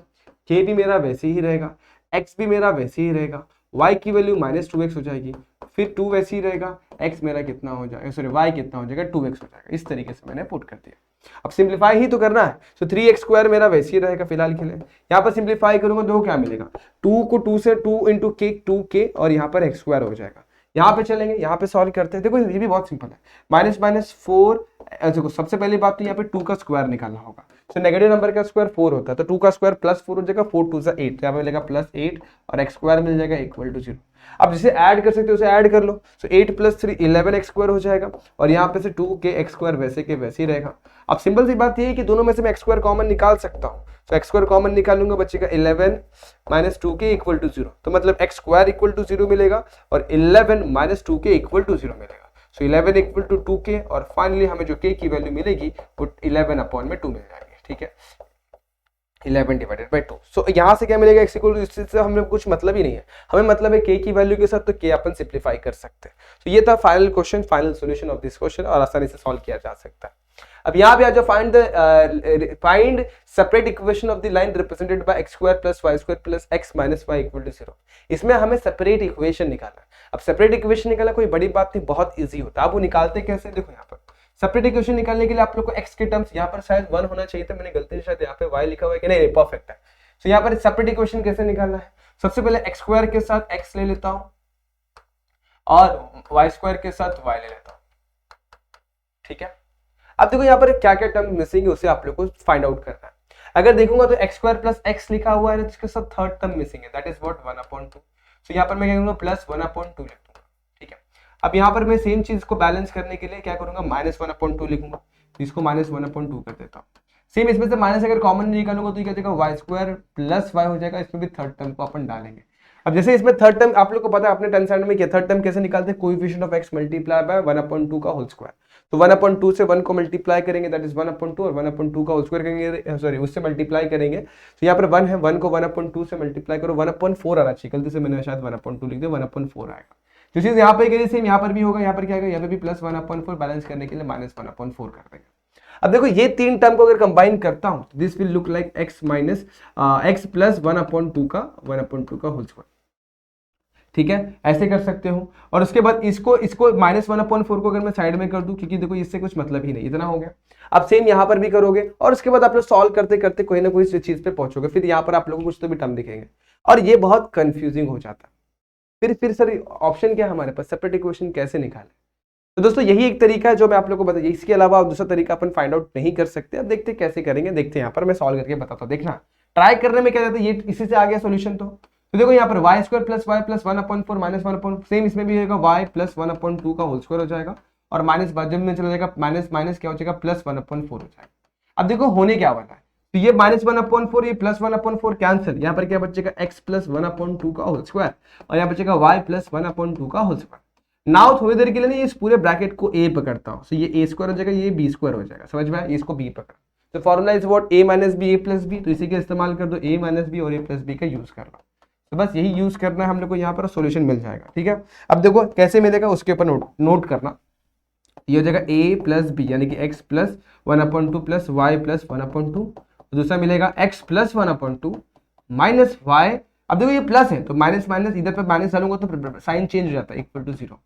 k भी मेरा वैसे ही रहेगा, x भी मेरा वैसे ही रहेगा, y की वैल्यू माइनस 2x हो जाएगी, फिर 2 वैसे ही रहेगा, x मेरा कितना हो जाएगा, सॉरी y कितना हो जाएगा 2x हो जाएगा। इस तरीके से मैंने पुट कर दिया। अब सिंप्लीफाई ही तो करना है, तो 3x स्क्वायर मेरा वैसे ही रहेगा फिलहाल के लिए। यहाँ पर सिंप्लीफाई करूंगा तो क्या मिलेगा, 2 को 2 से 2 इंटू के 2k, और यहाँ पर x स्क्वायर हो जाएगा। यहाँ पे चलेंगे, यहाँ पे सॉल्व करते हैं। देखो ये भी बहुत सिंपल है, माइनस माइनस 4। देखो सबसे पहली बात तो यहाँ पे 2 का स्क्वायर निकालना होगा। तो नेगेटिव नंबर का स्क्वायर 4 होता है, तो 2 का स्क्वायर प्लस 4 हो जाएगा, 4 2 से 8, तो यहाँ पे मिलेगा प्लस 8, और x स्क्वायर मिल जाएगा इक्वल टू 0। अब जिसे ऐड कर सकते हो उसे ऐड कर लो, तो 8 प्लस 3 11x स्क्वायर हो जाएगा, और यहाँ पे से 2k स्क्वायर वैसे के वैसे ही रहेगा। अब सिंपल सी बात ये है कि दोनों में से मैं x स्क्वायर कॉमन निकाल सकता हूँ, तो x स्क्वायर कॉमन निकालूंगा, बचेगा 11 माइनस 2k इक्वल टू 0, तो मतलब x स्क्वायर इक्वल टू 0 मिलेगा, और 11 माइनस 2k इक्वल टू 0 मिलेगा। सो 11 इक्वल टू 2k, और फाइनली हमें जो k की वैल्यू मिलेगी वो 11 अपॉन में 2 मिल जाएगी, ठीक है, 11 डिवाइडेड बाई 2। सो यहाँ से क्या मिलेगा, x इक्वल टू, इससे हमें कुछ मतलब ही नहीं है, हमें मतलब है k की वैल्यू के साथ, तो k अपन सिंप्लीफाई कर सकते हैं। तो ये था final question, final solution of this question, और आसानी से सॉल्व किया जा सकता है। अब यहाँ पे आ जाओ, find separate equation of the line represented by x square plus y square plus x minus y equal to 0। इसमें हमें सेपरेट इक्वेशन निकालना है। अब सेपरेट इक्वेशन निकालना कोई बड़ी बात नहीं, बहुत इजी होता है। अब वो निकालते कैसे, देखो यहाँ पर सेपरेट इक्वेशन निकालने के लिए आप लोग को x के टर्म्स, यहाँ पर शायद 1 होना चाहिए था, मैंने गलती से शायद यहाँ पे y लिखा हुआ है कि नहीं, परफेक्ट है। तो यहाँ पर सेपरेट इक्वेशन कैसे निकालना है, सबसे पहले x स्क्वायर के साथ x ले लेता हूँ, और y स्क्वायर के साथ y ले लेता हूँ, ठीक है। अब देखो यहाँ पर क्या क्या टर्म मिसिंग है, उसे आप लोग को फाइंड आउट करना है। अगर देखूंगा तो x स्क्वायर प्लस x लिखा हुआ है, जिसके साथ थर्ड टर्म मिसिंग है, दैट इज व्हाट 1/2। तो यहाँ पर मैं क्या करूँगा प्लस 1/2 लिख दूंगा, ठीक है। अब यहाँ पर मैं सेम चीज को बैलेंस करने के लिए क्या करूंगा -1/2 लिखूंगा, तो इसको -1/2 कर देता हूँ। सेम इसमें से माइनस अगर कॉमन निकालूंगा तो ये क्या हो जाएगा y² प्लस y हो जाएगा, इसमें भी थर्ड टर्म को अपन डालेंगे। अब जैसे इसमें थर्ड टर्म आप लोग को पता है अपने टेंथ स्टैंडर्ड में क्या थर्ड टर्म कैसे निकालते हैं, coefficient of x multiply bye 1/2 का होल स्क्वायर। तो 1/2 से 1 को मल्टीप्लाई करेंगे दैट इज 1/2 और 1/2 का होल स्क्वायर करेंगे, सॉरी उससे मल्टीप्लाई करेंगे। तो यहाँ पर 1 है, 1 को 1/2 से मल्टीप्लाई करो, 1/4 आना चाहिए, गलती से मैंने शायद 1/2 लिख दिया, 1/4 आएगा। जो चीज यहाँ पे करी सेम यहाँ पर भी होगा, यहाँ पर क्या आएगा, यहाँ पे भी प्लस 1/4 बैलेंस करने के लिए -1/4 कर देंगे। अब देखो ये तीन टर्म को अगर कंबाइन करता हूं this will look like x minus x plus 1/2 का 1/2 का होल स्क्वायर, ठीक है, ऐसे कर सकते हो। और उसके बाद इसको -1/4 को अगर मैं साइड में कर दूं, क्योंकि देखो इससे कुछ मतलब ही नहीं, इतना हो गया। अब सेम यहां पर भी करोगे और उसके बाद आप लोग सॉल्व करते करते कोई ना कोई चीज पे पहुंचोगे, फिर यहाँ पर आप लोगों को कुछ तो भी टर्म दिखेंगे और ये बहुत कंफ्यूजिंग हो जाता है। फिर सर ऑप्शन क्या है हमारे पास, सेपरेट इक्वेशन कैसे निकालें। तो दोस्तों यही एक तरीका है जो मैं आप लोगों को बताइए, इसके अलावा दूसरा तरीका अपन फाइंड आउट नहीं कर सकते। अब देखते कैसे करेंगे, देखते हैं यहाँ पर मैं सॉल्व करके बताता हूँ। देखना ट्राई करने में क्या जाता है, ये इसी से आ गया सोल्यूशन। तो देखो यहाँ पर y² plus y plus 1/4 minus 1/4, same इसमें भी होगा y प्लस 1/2 का होल स्क्वायर हो जाएगा और माइनस बाजू में चला जाएगा, माइनस माइनस क्या हो जाएगा प्लस 1/4 हो जाएगा। अब देखो होने क्या वाला है, तो ये -1/4 ये प्लस 1/4 कैंसिल, यहाँ पर क्या बचेगा x प्लस 1/2 का होल स्क्वायर और यहाँ बचेगा y प्लस 1/2 का होल स्क्वायर। नाउ थोड़ी देर के लिए ना इस पूरे ब्रैकेट को a पकड़ता हूँ, तो ये a² हो जाएगा, ये b² हो जाएगा, समझ में आया, इसको b पकड़। तो formula is what a minus b a plus b, तो इसी का इस्तेमाल कर दो, a माइनस b और a प्लस b का यूज कर लो। तो बस यही यूज करना है हम लोग को, यहाँ पर सॉल्यूशन मिल जाएगा, ठीक है। अब देखो कैसे मिलेगा उसके ऊपर नोट करना, ये हो जाएगा a प्लस b यानी कि x plus 1/2 plus y plus 1/2, दूसरा मिलेगा x प्लस 1/2 माइनस y। अब देखो ये प्लस है तो माइनस माइनस इधर पे माइनस डालूंगा तो साइन चेंज हो जाता है, इक्वल टू 0।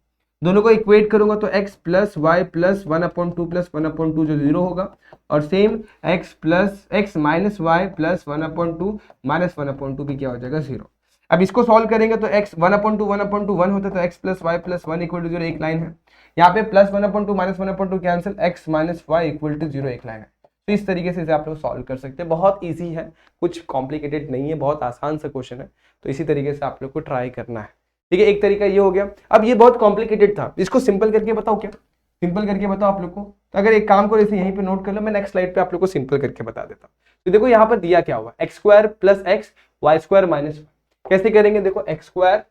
दोनों को इक्वेट करूंगा तो x plus y plus 1/2 plus 1/2 जो 0 होगा और same x minus y plus 1/2 minus 1/2 भी क्या हो जाएगा 0। अब इसको सॉल्व करेंगे तो x 1/2 1/1 होता है तो x plus y plus 1 equal to 0 एक लाइन है, यहाँ पे plus 1/2 minus 1/2 cancel, x minus y equal to 0 एक लाइन है। तो इस तरीके से इसे आप लोग सॉल्व कर सकते हैं, बहुत इजी है, कुछ कॉम्प्लिकेटेड नहीं है, बहुत आसान सा क्वेश्चन है। तो इसी तरीके से आप लोग को ट्राई करना है, ठीक है। एक तरीका ये हो गया। अब ये बहुत कॉम्प्लिकेटेड था, इसको सिंपल करके बताओ, क्या सिंपल करके बताओ आप लोग को। तो अगर एक काम करो इसे यहीं पे नोट कर लो, मैं नेक्स्ट स्लाइड पे आप लोग को सिंपल करके बता देता हूँ। तो देखो यहाँ पर दिया क्या हुआ, x² plus x y² minus y, कैसे करेंगे देखो, x²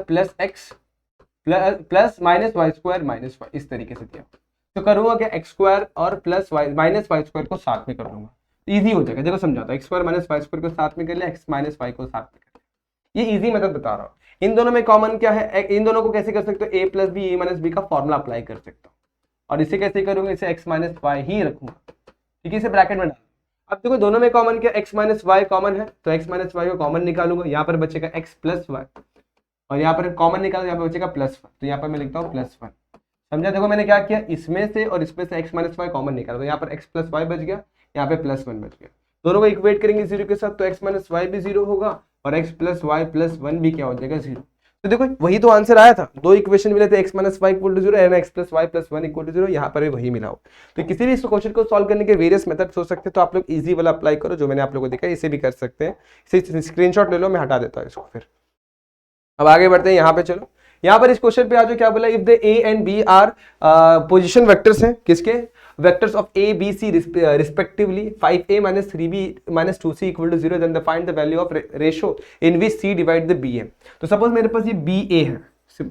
plus x plus minus y² minus y, इस तरीके से दिया। तो करूंगा क्या, x² और प्लस y माइनस y² को साथ में कर लूंगा, इजी हो जाएगा। देखो समझाता हूं, x² माइनस y² को साथ में कर लिया, x माइनस y को साथ में कर लिया, ये इजी मेथड बता रहा हूँ। इन दोनों में कॉमन क्या है, इन दोनों को कैसे कर सकते हो, a plus b a minus b का फॉर्मूला अप्लाई कर सकता हूँ। और इसे कैसे करूंगा, इसे x माइनस y ही रखूंगा, ठीक है, इसे ब्रैकेट में डाल। अब देखो दोनों में कॉमन क्या, x माइनस y कॉमन है तो x माइनस y को कॉमन निकालूंगा, यहाँ पर बचेगा x प्लस y और यहाँ पर कॉमन निकालो, यहाँ पर बचेगा प्लस 1, तो यहाँ पर मैं लिखता हूँ प्लस 1। समझा, देखो मैंने क्या किया, इसमें से और इसमें से x माइनस वाई कॉमन निकाला, तो यहाँ पर x प्लस वाई बच गया, यहाँ पे प्लस 1 बच गया। दोनों को इक्वेट करेंगे 0 के साथ तो x माइनस वाई भी 0 होगा और x प्लस वाई प्लस 1 भी क्या हो जाएगा 0। तो देखो वही तो आंसर आया था, दो इक्वेशन मिले थे, x minus y equal to 0 and x plus y plus 1 equal to 0, यहाँ पर भी वही मिला हो। तो किसी भी इस क्वेश्चन को सॉल्व करने के वेरियस मेथड्स हो सकते हैं, तो आप लोग इजी वाला अप्लाई करो जो मैंने आप लोगों को दिखाया, इसे भी कर सकते हैं। इसे स्क्रीनशॉट ले लो, मैं हटा देता हूँ इसको। फिर अब आगे बढ़ते हैं, यहाँ पे चलो, यहाँ पर इस क्वेश्चन पे आ जाओ, क्या बोला, if the a and b are position vectors हैं, किसके, vectors of a b c respectively 5a minus 3b minus 2c equal to 0, then the find the value of ratio in which c divide the b है। तो suppose मेरे पास ये ba है,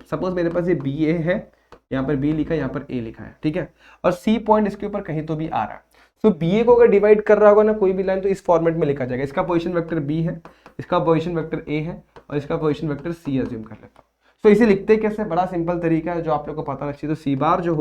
suppose मेरे पास ये ba है, यहाँ पर b लिखा है, यहाँ पर a लिखा है, ठीक है, और c पॉइंट इसके ऊपर कहीं तो भी आ रहा है। तो ba को अगर डिवाइड कर रहा होगा ना कोई भी लाइन, तो इस फॉर्मेट में लिखा जाएगा, इसका पोजीशन वेक्टर b है, इसका पोजीशन वेक्टर a है और इसका पोजीशन वेक्टर c अज्यूम कर लेता हूँ। तो इसे लिखते कैसे, बड़ा सिंपल तरीका है जो आप लोग को पता चाहिए। तो सी बार जो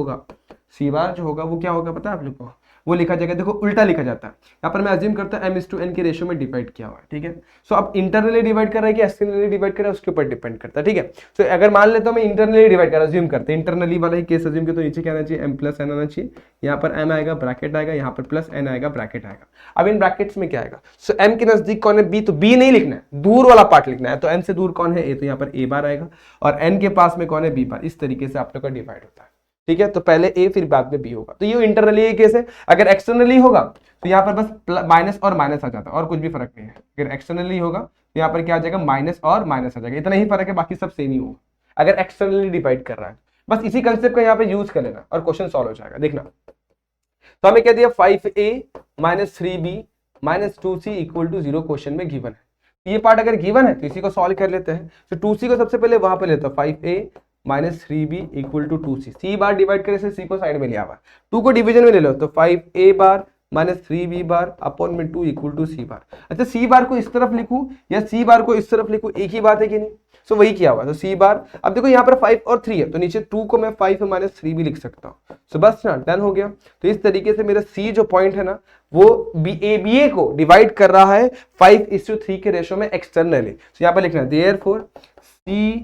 होगा वो क्या होगा पता है आप लोग को, वो लिखा जाएगा, देखो उल्टा लिखा जाता है। यहाँ पर मैं अज्यूम करता हूँ m/n के रेशियो में डिवाइड किया हुआ है, ठीक है। सो अब इंटरनली डिवाइड कर रहा है कि एक्सटर्नली डिवाइड कर रहा है उसके ऊपर डिपेंड करता है, ठीक है। सो अगर मान लेता हूँ मैं इंटरनली डिवाइड कर रहा, अज्यूम करते हैं इंटरनली वाला ही केस अज्यूम किया, तो नीचे क्या आना चाहिए, m प्लस n आना चाहिए, यहाँ पर m आएगा ब्रैकेट आएगा, यहाँ पर प्लस n आएगा ब्रैकेट आएगा। अब इन ब्रैकेट्स में क्या आएगा, सो m के नजदीक कौन है, b, तो b नहीं लिखना है, दूर वाला पार्ट लिखना है। तो m से दूर कौन है, a, तो यहाँ पर a बार आएगा और n के पास में कौन है, b बार। इस तरीके से आप लोग का डिवाइड होता है, ठीक है। तो पहले a फिर बाद में b होगा। तो ये इंटरनली केस है। अगर एक्सटर्नली होगा तो यहाँ पर बस माइनस और माइनस आ जाता है और कुछ भी फर्क नहीं है। अगर एक्सटर्नली होगा तो यहाँ पर क्या आ जाएगा, माइनस और माइनस आ जाएगा, इतना ही फर्क है, बाकी सब सेम ही होगा अगर एक्सटर्नली डिवाइड कर रहा है। बस इसी कंसेप्ट का यहाँ पे यूज कर लेना और क्वेश्चन सॉल्व हो जाएगा। देखना, तो हमें क्या दिया, 5a minus 3b minus 2c equal to 0 question में गिवन है। ये पार्ट अगर गिवन है तो इसी को सॉल्व कर लेते हैं। तो 2c को सबसे पहले वहां पे लेता हूं, 5a minus 3b equal to 2c, c bar divide करे से c को साइड में लिया हुआ, 2 को डिवीजन में ले लो, तो 5a बार माइनस 3b बार अपॉन में 2 इक्वल टू c बार। अच्छा, c बार को इस तरफ लिखूं या c बार को इस तरफ लिखूं, एक ही बात है कि नहीं? सो वही किया हुआ, तो c बार, अब देखो यहाँ पर 5 और 3 है तो नीचे 2 को मैं 5 माइनस 3 भी लिख सकता हूँ। सो बस ना, डन हो गया। तो इस तरीके से मेरा c जो पॉइंट है ना, वो ba को डिवाइड कर रहा है 5:3 के रेशो में एक्सटर्नली। तो यहाँ पर लिखना है देयरफॉर c,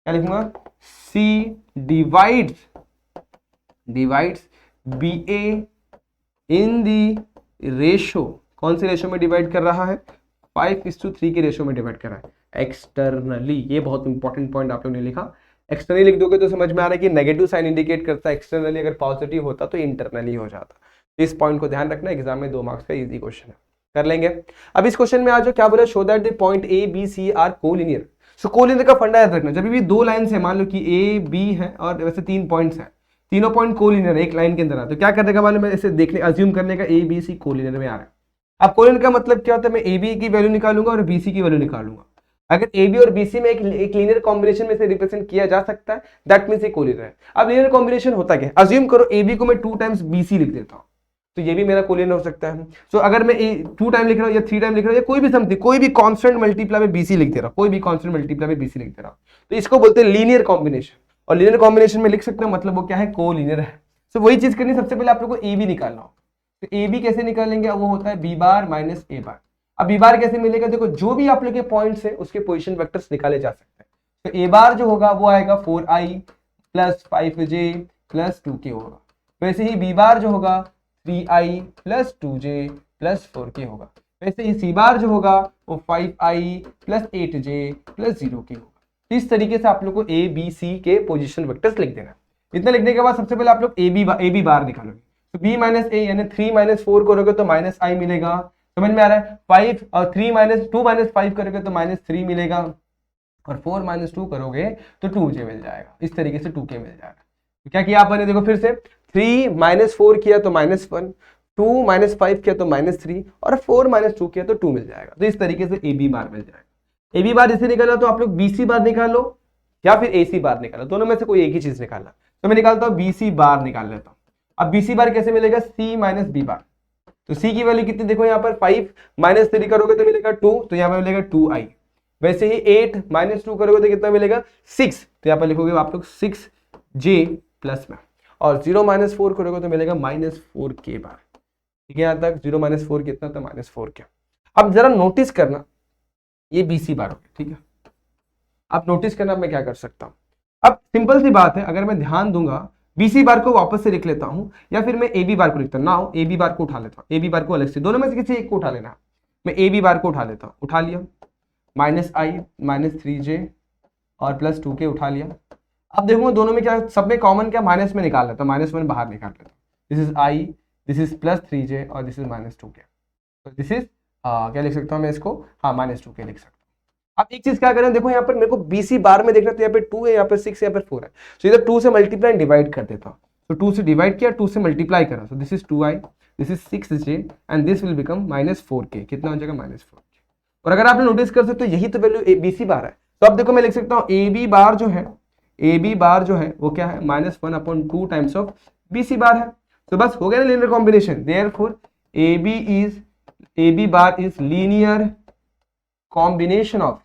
क्या लिखूंगा, c डिवाइड्स ba इन दी रेशो, कौन से रेशो में डिवाइड कर रहा है, 5:3 के रेशो में डिवाइड कर रहा है एक्सटर्नली। ये बहुत इंपॉर्टेंट पॉइंट आप लोगों ने लिखा। एक्सटर्नली लिख दोगे तो समझ में आ रहा है कि नेगेटिव साइन इंडिकेट करता है, एक्सटर्नली अगर पॉजिटिव होता तो इंटरनली हो जाता। इस पॉइंट को ध्यान रखना, एग्जाम में 2 मार्क्स का इजी क्वेश्चन है, कर लेंगे। अब इस क्वेश्चन में आज क्या बोला, show that the point A B C are collinear. So collinear का फंडा याद रखना, जब भी 2 लाइन है, मान लो कि ए बी है और वैसे 3 पॉइंट्स हैं, तीनों पॉइंट कोलिनियर एक लाइन के अंदर है, तो क्या करने का मालूम है, इसे देखने अज्यूम करने का ए बी सी कोलिनियर में आ रहा है। अब कोलिनियर का मतलब क्या होता है, मैं ए बी की वैल्यू निकालूंगा और बी सी की वैल्यू निकालूंगा। अगर ए बी और बी सी में एक लीनियर कॉम्बिनेशन में से रिप्रेजेंट किया जा सकता है, दैट मींस ये कोलिनियर है। अब लीनियर कॉम्बिनेशन होता क्या है, अज्यूम करो ए बी को मैं 2 टाइम्स बी सी लिख देता हूँ, तो ये भी मेरा कोलिनियर हो सकता है। सो अगर मैं 2 टाइम लिख रहा हूँ या 3 टाइम लिख रहा हूँ या कोई भी समथिंग, कोई भी कांस्टेंट मल्टीप्लाई में बीसी लिख दे रहा हूँ, कोई भी कांस्टेंट मल्टीप्लाई में बीसी लिख दे रहा हूँ, तो इसको बोलते हैं लीनियर कॉम्बिनेशन। और लीनियर कॉम्बिनेशन में लिख सकते हो, मतलब वो क्या है, कोलिनियर है। सो वही चीज करनी, सबसे पहले आप लोग को ए बी निकालना हो, तो ए बी कैसे निकालेंगे, वो होता है बी बार माइनस ए बार। अब बी बार कैसे मिलेगा, देखो जो भी आप लोग के पॉइंट्स है उसके पोजीशन वेक्टर्स निकाले जा सकते हैं। तो ए बार जो होगा वो आएगा 4i plus 5j plus 2k होगा। वैसे ही बी बार जो होगा 3i plus 2j plus 4k होगा। वैसे ही सी बार जो होगा वो 5i plus 8j plus 0k होगा। इस तरीके से आप लोग को ए बी सी के पोजीशन वेक्टर्स लिख देना। इतना लिखने के बाद सबसे पहले आप लोग ए बी बार निकालोगे, तो b माइनस ए यानी 3 माइनस 4 करोगे तो माइनस i मिलेगा, समझ में आ रहा है। 5 और 3 माइनस 2 माइनस 5 करोगे तो माइनस 3 मिलेगा, और 4 माइनस 2 करोगे तो 2j मिल जाएगा। इस तरीके से 2k मिल जाएगा। तो क्या किया आपने, देखो फिर से 3 माइनस 4 किया तो माइनस 1, 2 माइनस 5 किया तो माइनस 3, और 4 माइनस 2 किया तो 2 मिल जाएगा। तो इस तरीके से ए बी बार मिल जाएगा। ए बी बार इसे निकाला तो आप लोग बी सी बार निकालो या फिर ए सी बार निकालो, दोनों में से कोई एक ही चीज निकालना। तो मैं निकालता हूँ बी सी बार निकाल लेता हूँ। अब बी सी बार कैसे मिलेगा, सी माइनस बी बार। तो सी की वैल्यू कितनी, देखो यहाँ पर 5 माइनस 3 करोगे तो मिलेगा 2, तो यहाँ पर मिलेगा 2i। वैसे ही 8 माइनस 2 करोगे तो कितना मिलेगा 6, तो यहाँ पर लिखोगे आप लोग 6j प्लस में, और 0 माइनस 4 करोगे तो मिलेगा माइनस 4k बार। ठीक है, यहाँ तक 0 माइनस 4 कितना था, माइनस 4k। अब जरा नोटिस करना, ये बी सी बार हो गया, ठीक है। अब नोटिस करना मैं क्या कर सकता हूँ, अब सिंपल सी बात है, अगर मैं ध्यान दूंगा बी सी बार को वापस से लिख लेता हूं या फिर मैं ए बी बार को लिखता हूं ना, ए बी बार को उठा लेता हूं, ए बी बार को अलग से, दोनों में से किसी एक को उठा लेना। मैं ए बी बार को उठा लेता हूं, उठा लिया, माइनस आई माइनस 3j और प्लस 2k उठा लिया। अब देखूंगा दोनों में क्या, सब में कॉमन क्या, माइनस में निकाल लेता हूं, माइनस 1 बाहर निकाल लेता हूं। This is i, this is plus 3j और दिस इज माइनस 2k। तो दिस इज क्या लिख सकता हूँ मैं इसको, हाँ माइनस 2k लिख सकता हूँ। अब एक चीज क्या करें, देखो यहाँ पर मेरे को बी सी बार में देखना, तो यहाँ पे 2 है, यहाँ पर 6 है, यहाँ पर 4 है। तो इधर 2 से मल्टीप्लाई डिवाइड कर देता हूँ। तो 2 से डिवाइड किया, 2 से मल्टीप्लाई करा, तो this is 2i, this is 6j and this will become minus 4k। कितना हो जाएगा, माइनस 4k। और अगर आपने नोटिस कर सकते हो यही तो वैल्यू बी सी बार है। तो अब देखो मैं लिख सकता हूँ ए बी बार जो है, ए बी बार जो है वो क्या है, minus 1/2 times of B C bar है। तो बस हो गया ना linear combination. Therefore A B bar is linear combination of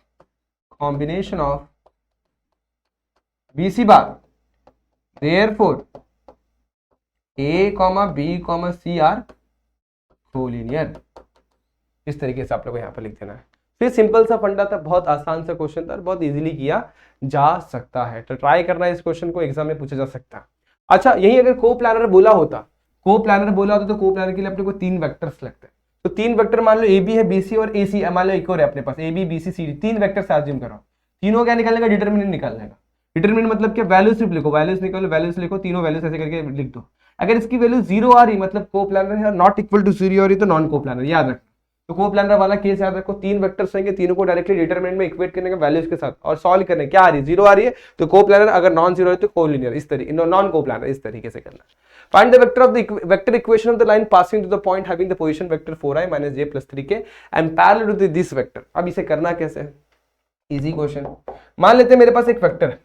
B C bar. Therefore, A, B, C are collinear. इस तरीके से आप लोग को यहाँ पर लिख देना है। फिर सिंपल सा फंडा था, बहुत आसान सा क्वेश्चन था, बहुत इजीली किया जा सकता है। तो ट्राई करना है, इस क्वेश्चन को एग्जाम में पूछा जा सकता है। अच्छा, यही अगर को प्लानर बोला होता तो को प्लानर के लिए अपने को 3 वेक्टर्स लगते हैं। तो 3 वेक्टर मान लो ए बी है, बी सी और ए सी, मान लो एक और है अपने पास A B B C C D, 3 vector assume करो। तीनों क्या निकालने का, डिटरमिनेंट निकालने का। डिटरमिनेंट मतलब क्या, वैल्यूज सिर्फ लिखो, वैल्यूज निकालो, वैल्यूज लिखो, तीनों वैल्यूज ऐसे करके लिख दो। अगर इसकी वैल्यू 0 आ रही मतलब को प्लानर है, और नॉट इक्वल टू 0 आ रही तो नॉन को प्लानर, याद रखना। तो कोप्लानर वाला केस याद रखो, 3 वेक्टर्स रहेंगे, तीनों को डायरेक्टली डिटरमिनेंट में इक्वेट करने का वैल्यूज के साथ और सॉल्व करने, क्या आ रही है, 0 आ रही है तो कोप्लानर, अगर नॉन जीरो है तो कोलिनियर, इस तरीके नॉन कोप्लानर, इस तरीके से करना। Find the vector of the vector equation of the line passing to the point having the position vector 4i - j + 3k and parallel to this vector. अब इसे करना कैसे है, इजी क्वेश्चन। मान लेते हैं मेरे पास एक वेक्टर है,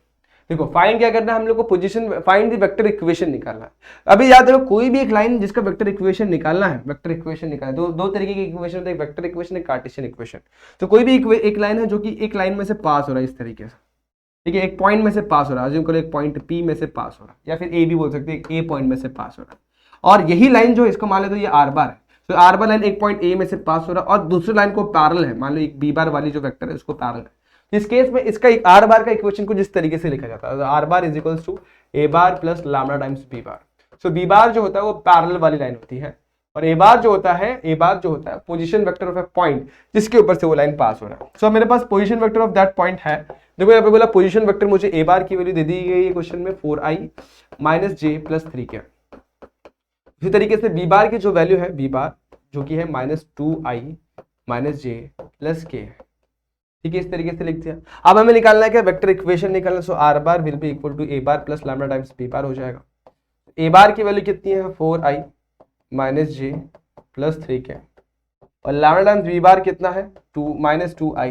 देखो फाइंड क्या करना है हम लोग को, position, find the vector equation निकालना है। अभी याद रखो कोई भी एक लाइन जिसका वेक्टर इक्वेशन निकालना है, वेक्टर इक्वेशन निकालना, दो तरीके की इक्वेशन होती है, एक वेक्टर इक्वेशन, एक कार्टेशियन इक्वेशन। तो कोई भी एक लाइन है जो कि एक लाइन में से पास हो रहा है इस तरीके से, ठीक है, एक पॉइंट में से पास हो रहा है, अज्यूम करो एक पॉइंट P में से पास हो रहा है, या फिर A भी बोल सकते हैं, एक A पॉइंट में से पास हो रहा है, और यही लाइन जो इसको मान लेते तो ये R बार है, तो R बार लाइन एक पॉइंट A में से पास हो रहा है और दूसरी लाइन को पैरेलल है, मान लो एक B बार वाली जो वेक्टर है उसको पैरेलल है। इस केस में इसका आर बार का इक्वेशन कुछ इस तरीके से लिखा जाता है, r bar is equals to A bar plus lambda times B bar. So b bar जो होता है वो पैरेलल वाली लाइन होती है, और ए बार जो होता है position vector of A point जिसके ऊपर से वो लाइन पास हो रहा है। सो मेरे पास position vector of that point है, देखो यहाँ पे बोला पोजीशन वेक्टर, मुझे ए बार की वैल्यू दे दी गई है क्वेश्चन में 4i - j + 3k। इसी तरीके से बी बार की जो वैल्यू है, बी बार जो कि है -2i - j + k, ठीक है, इस तरीके से लिख दिया। अब हमें निकालना है क्या, वेक्टर इक्वेशन निकालना। So R bar will be equal to A bar plus lambda times B bar हो जाएगा। ए बार की वैल्यू कितनी है, 4i - j + 3k, और लैम्डा टाइम्स बी बार कितना है, -2i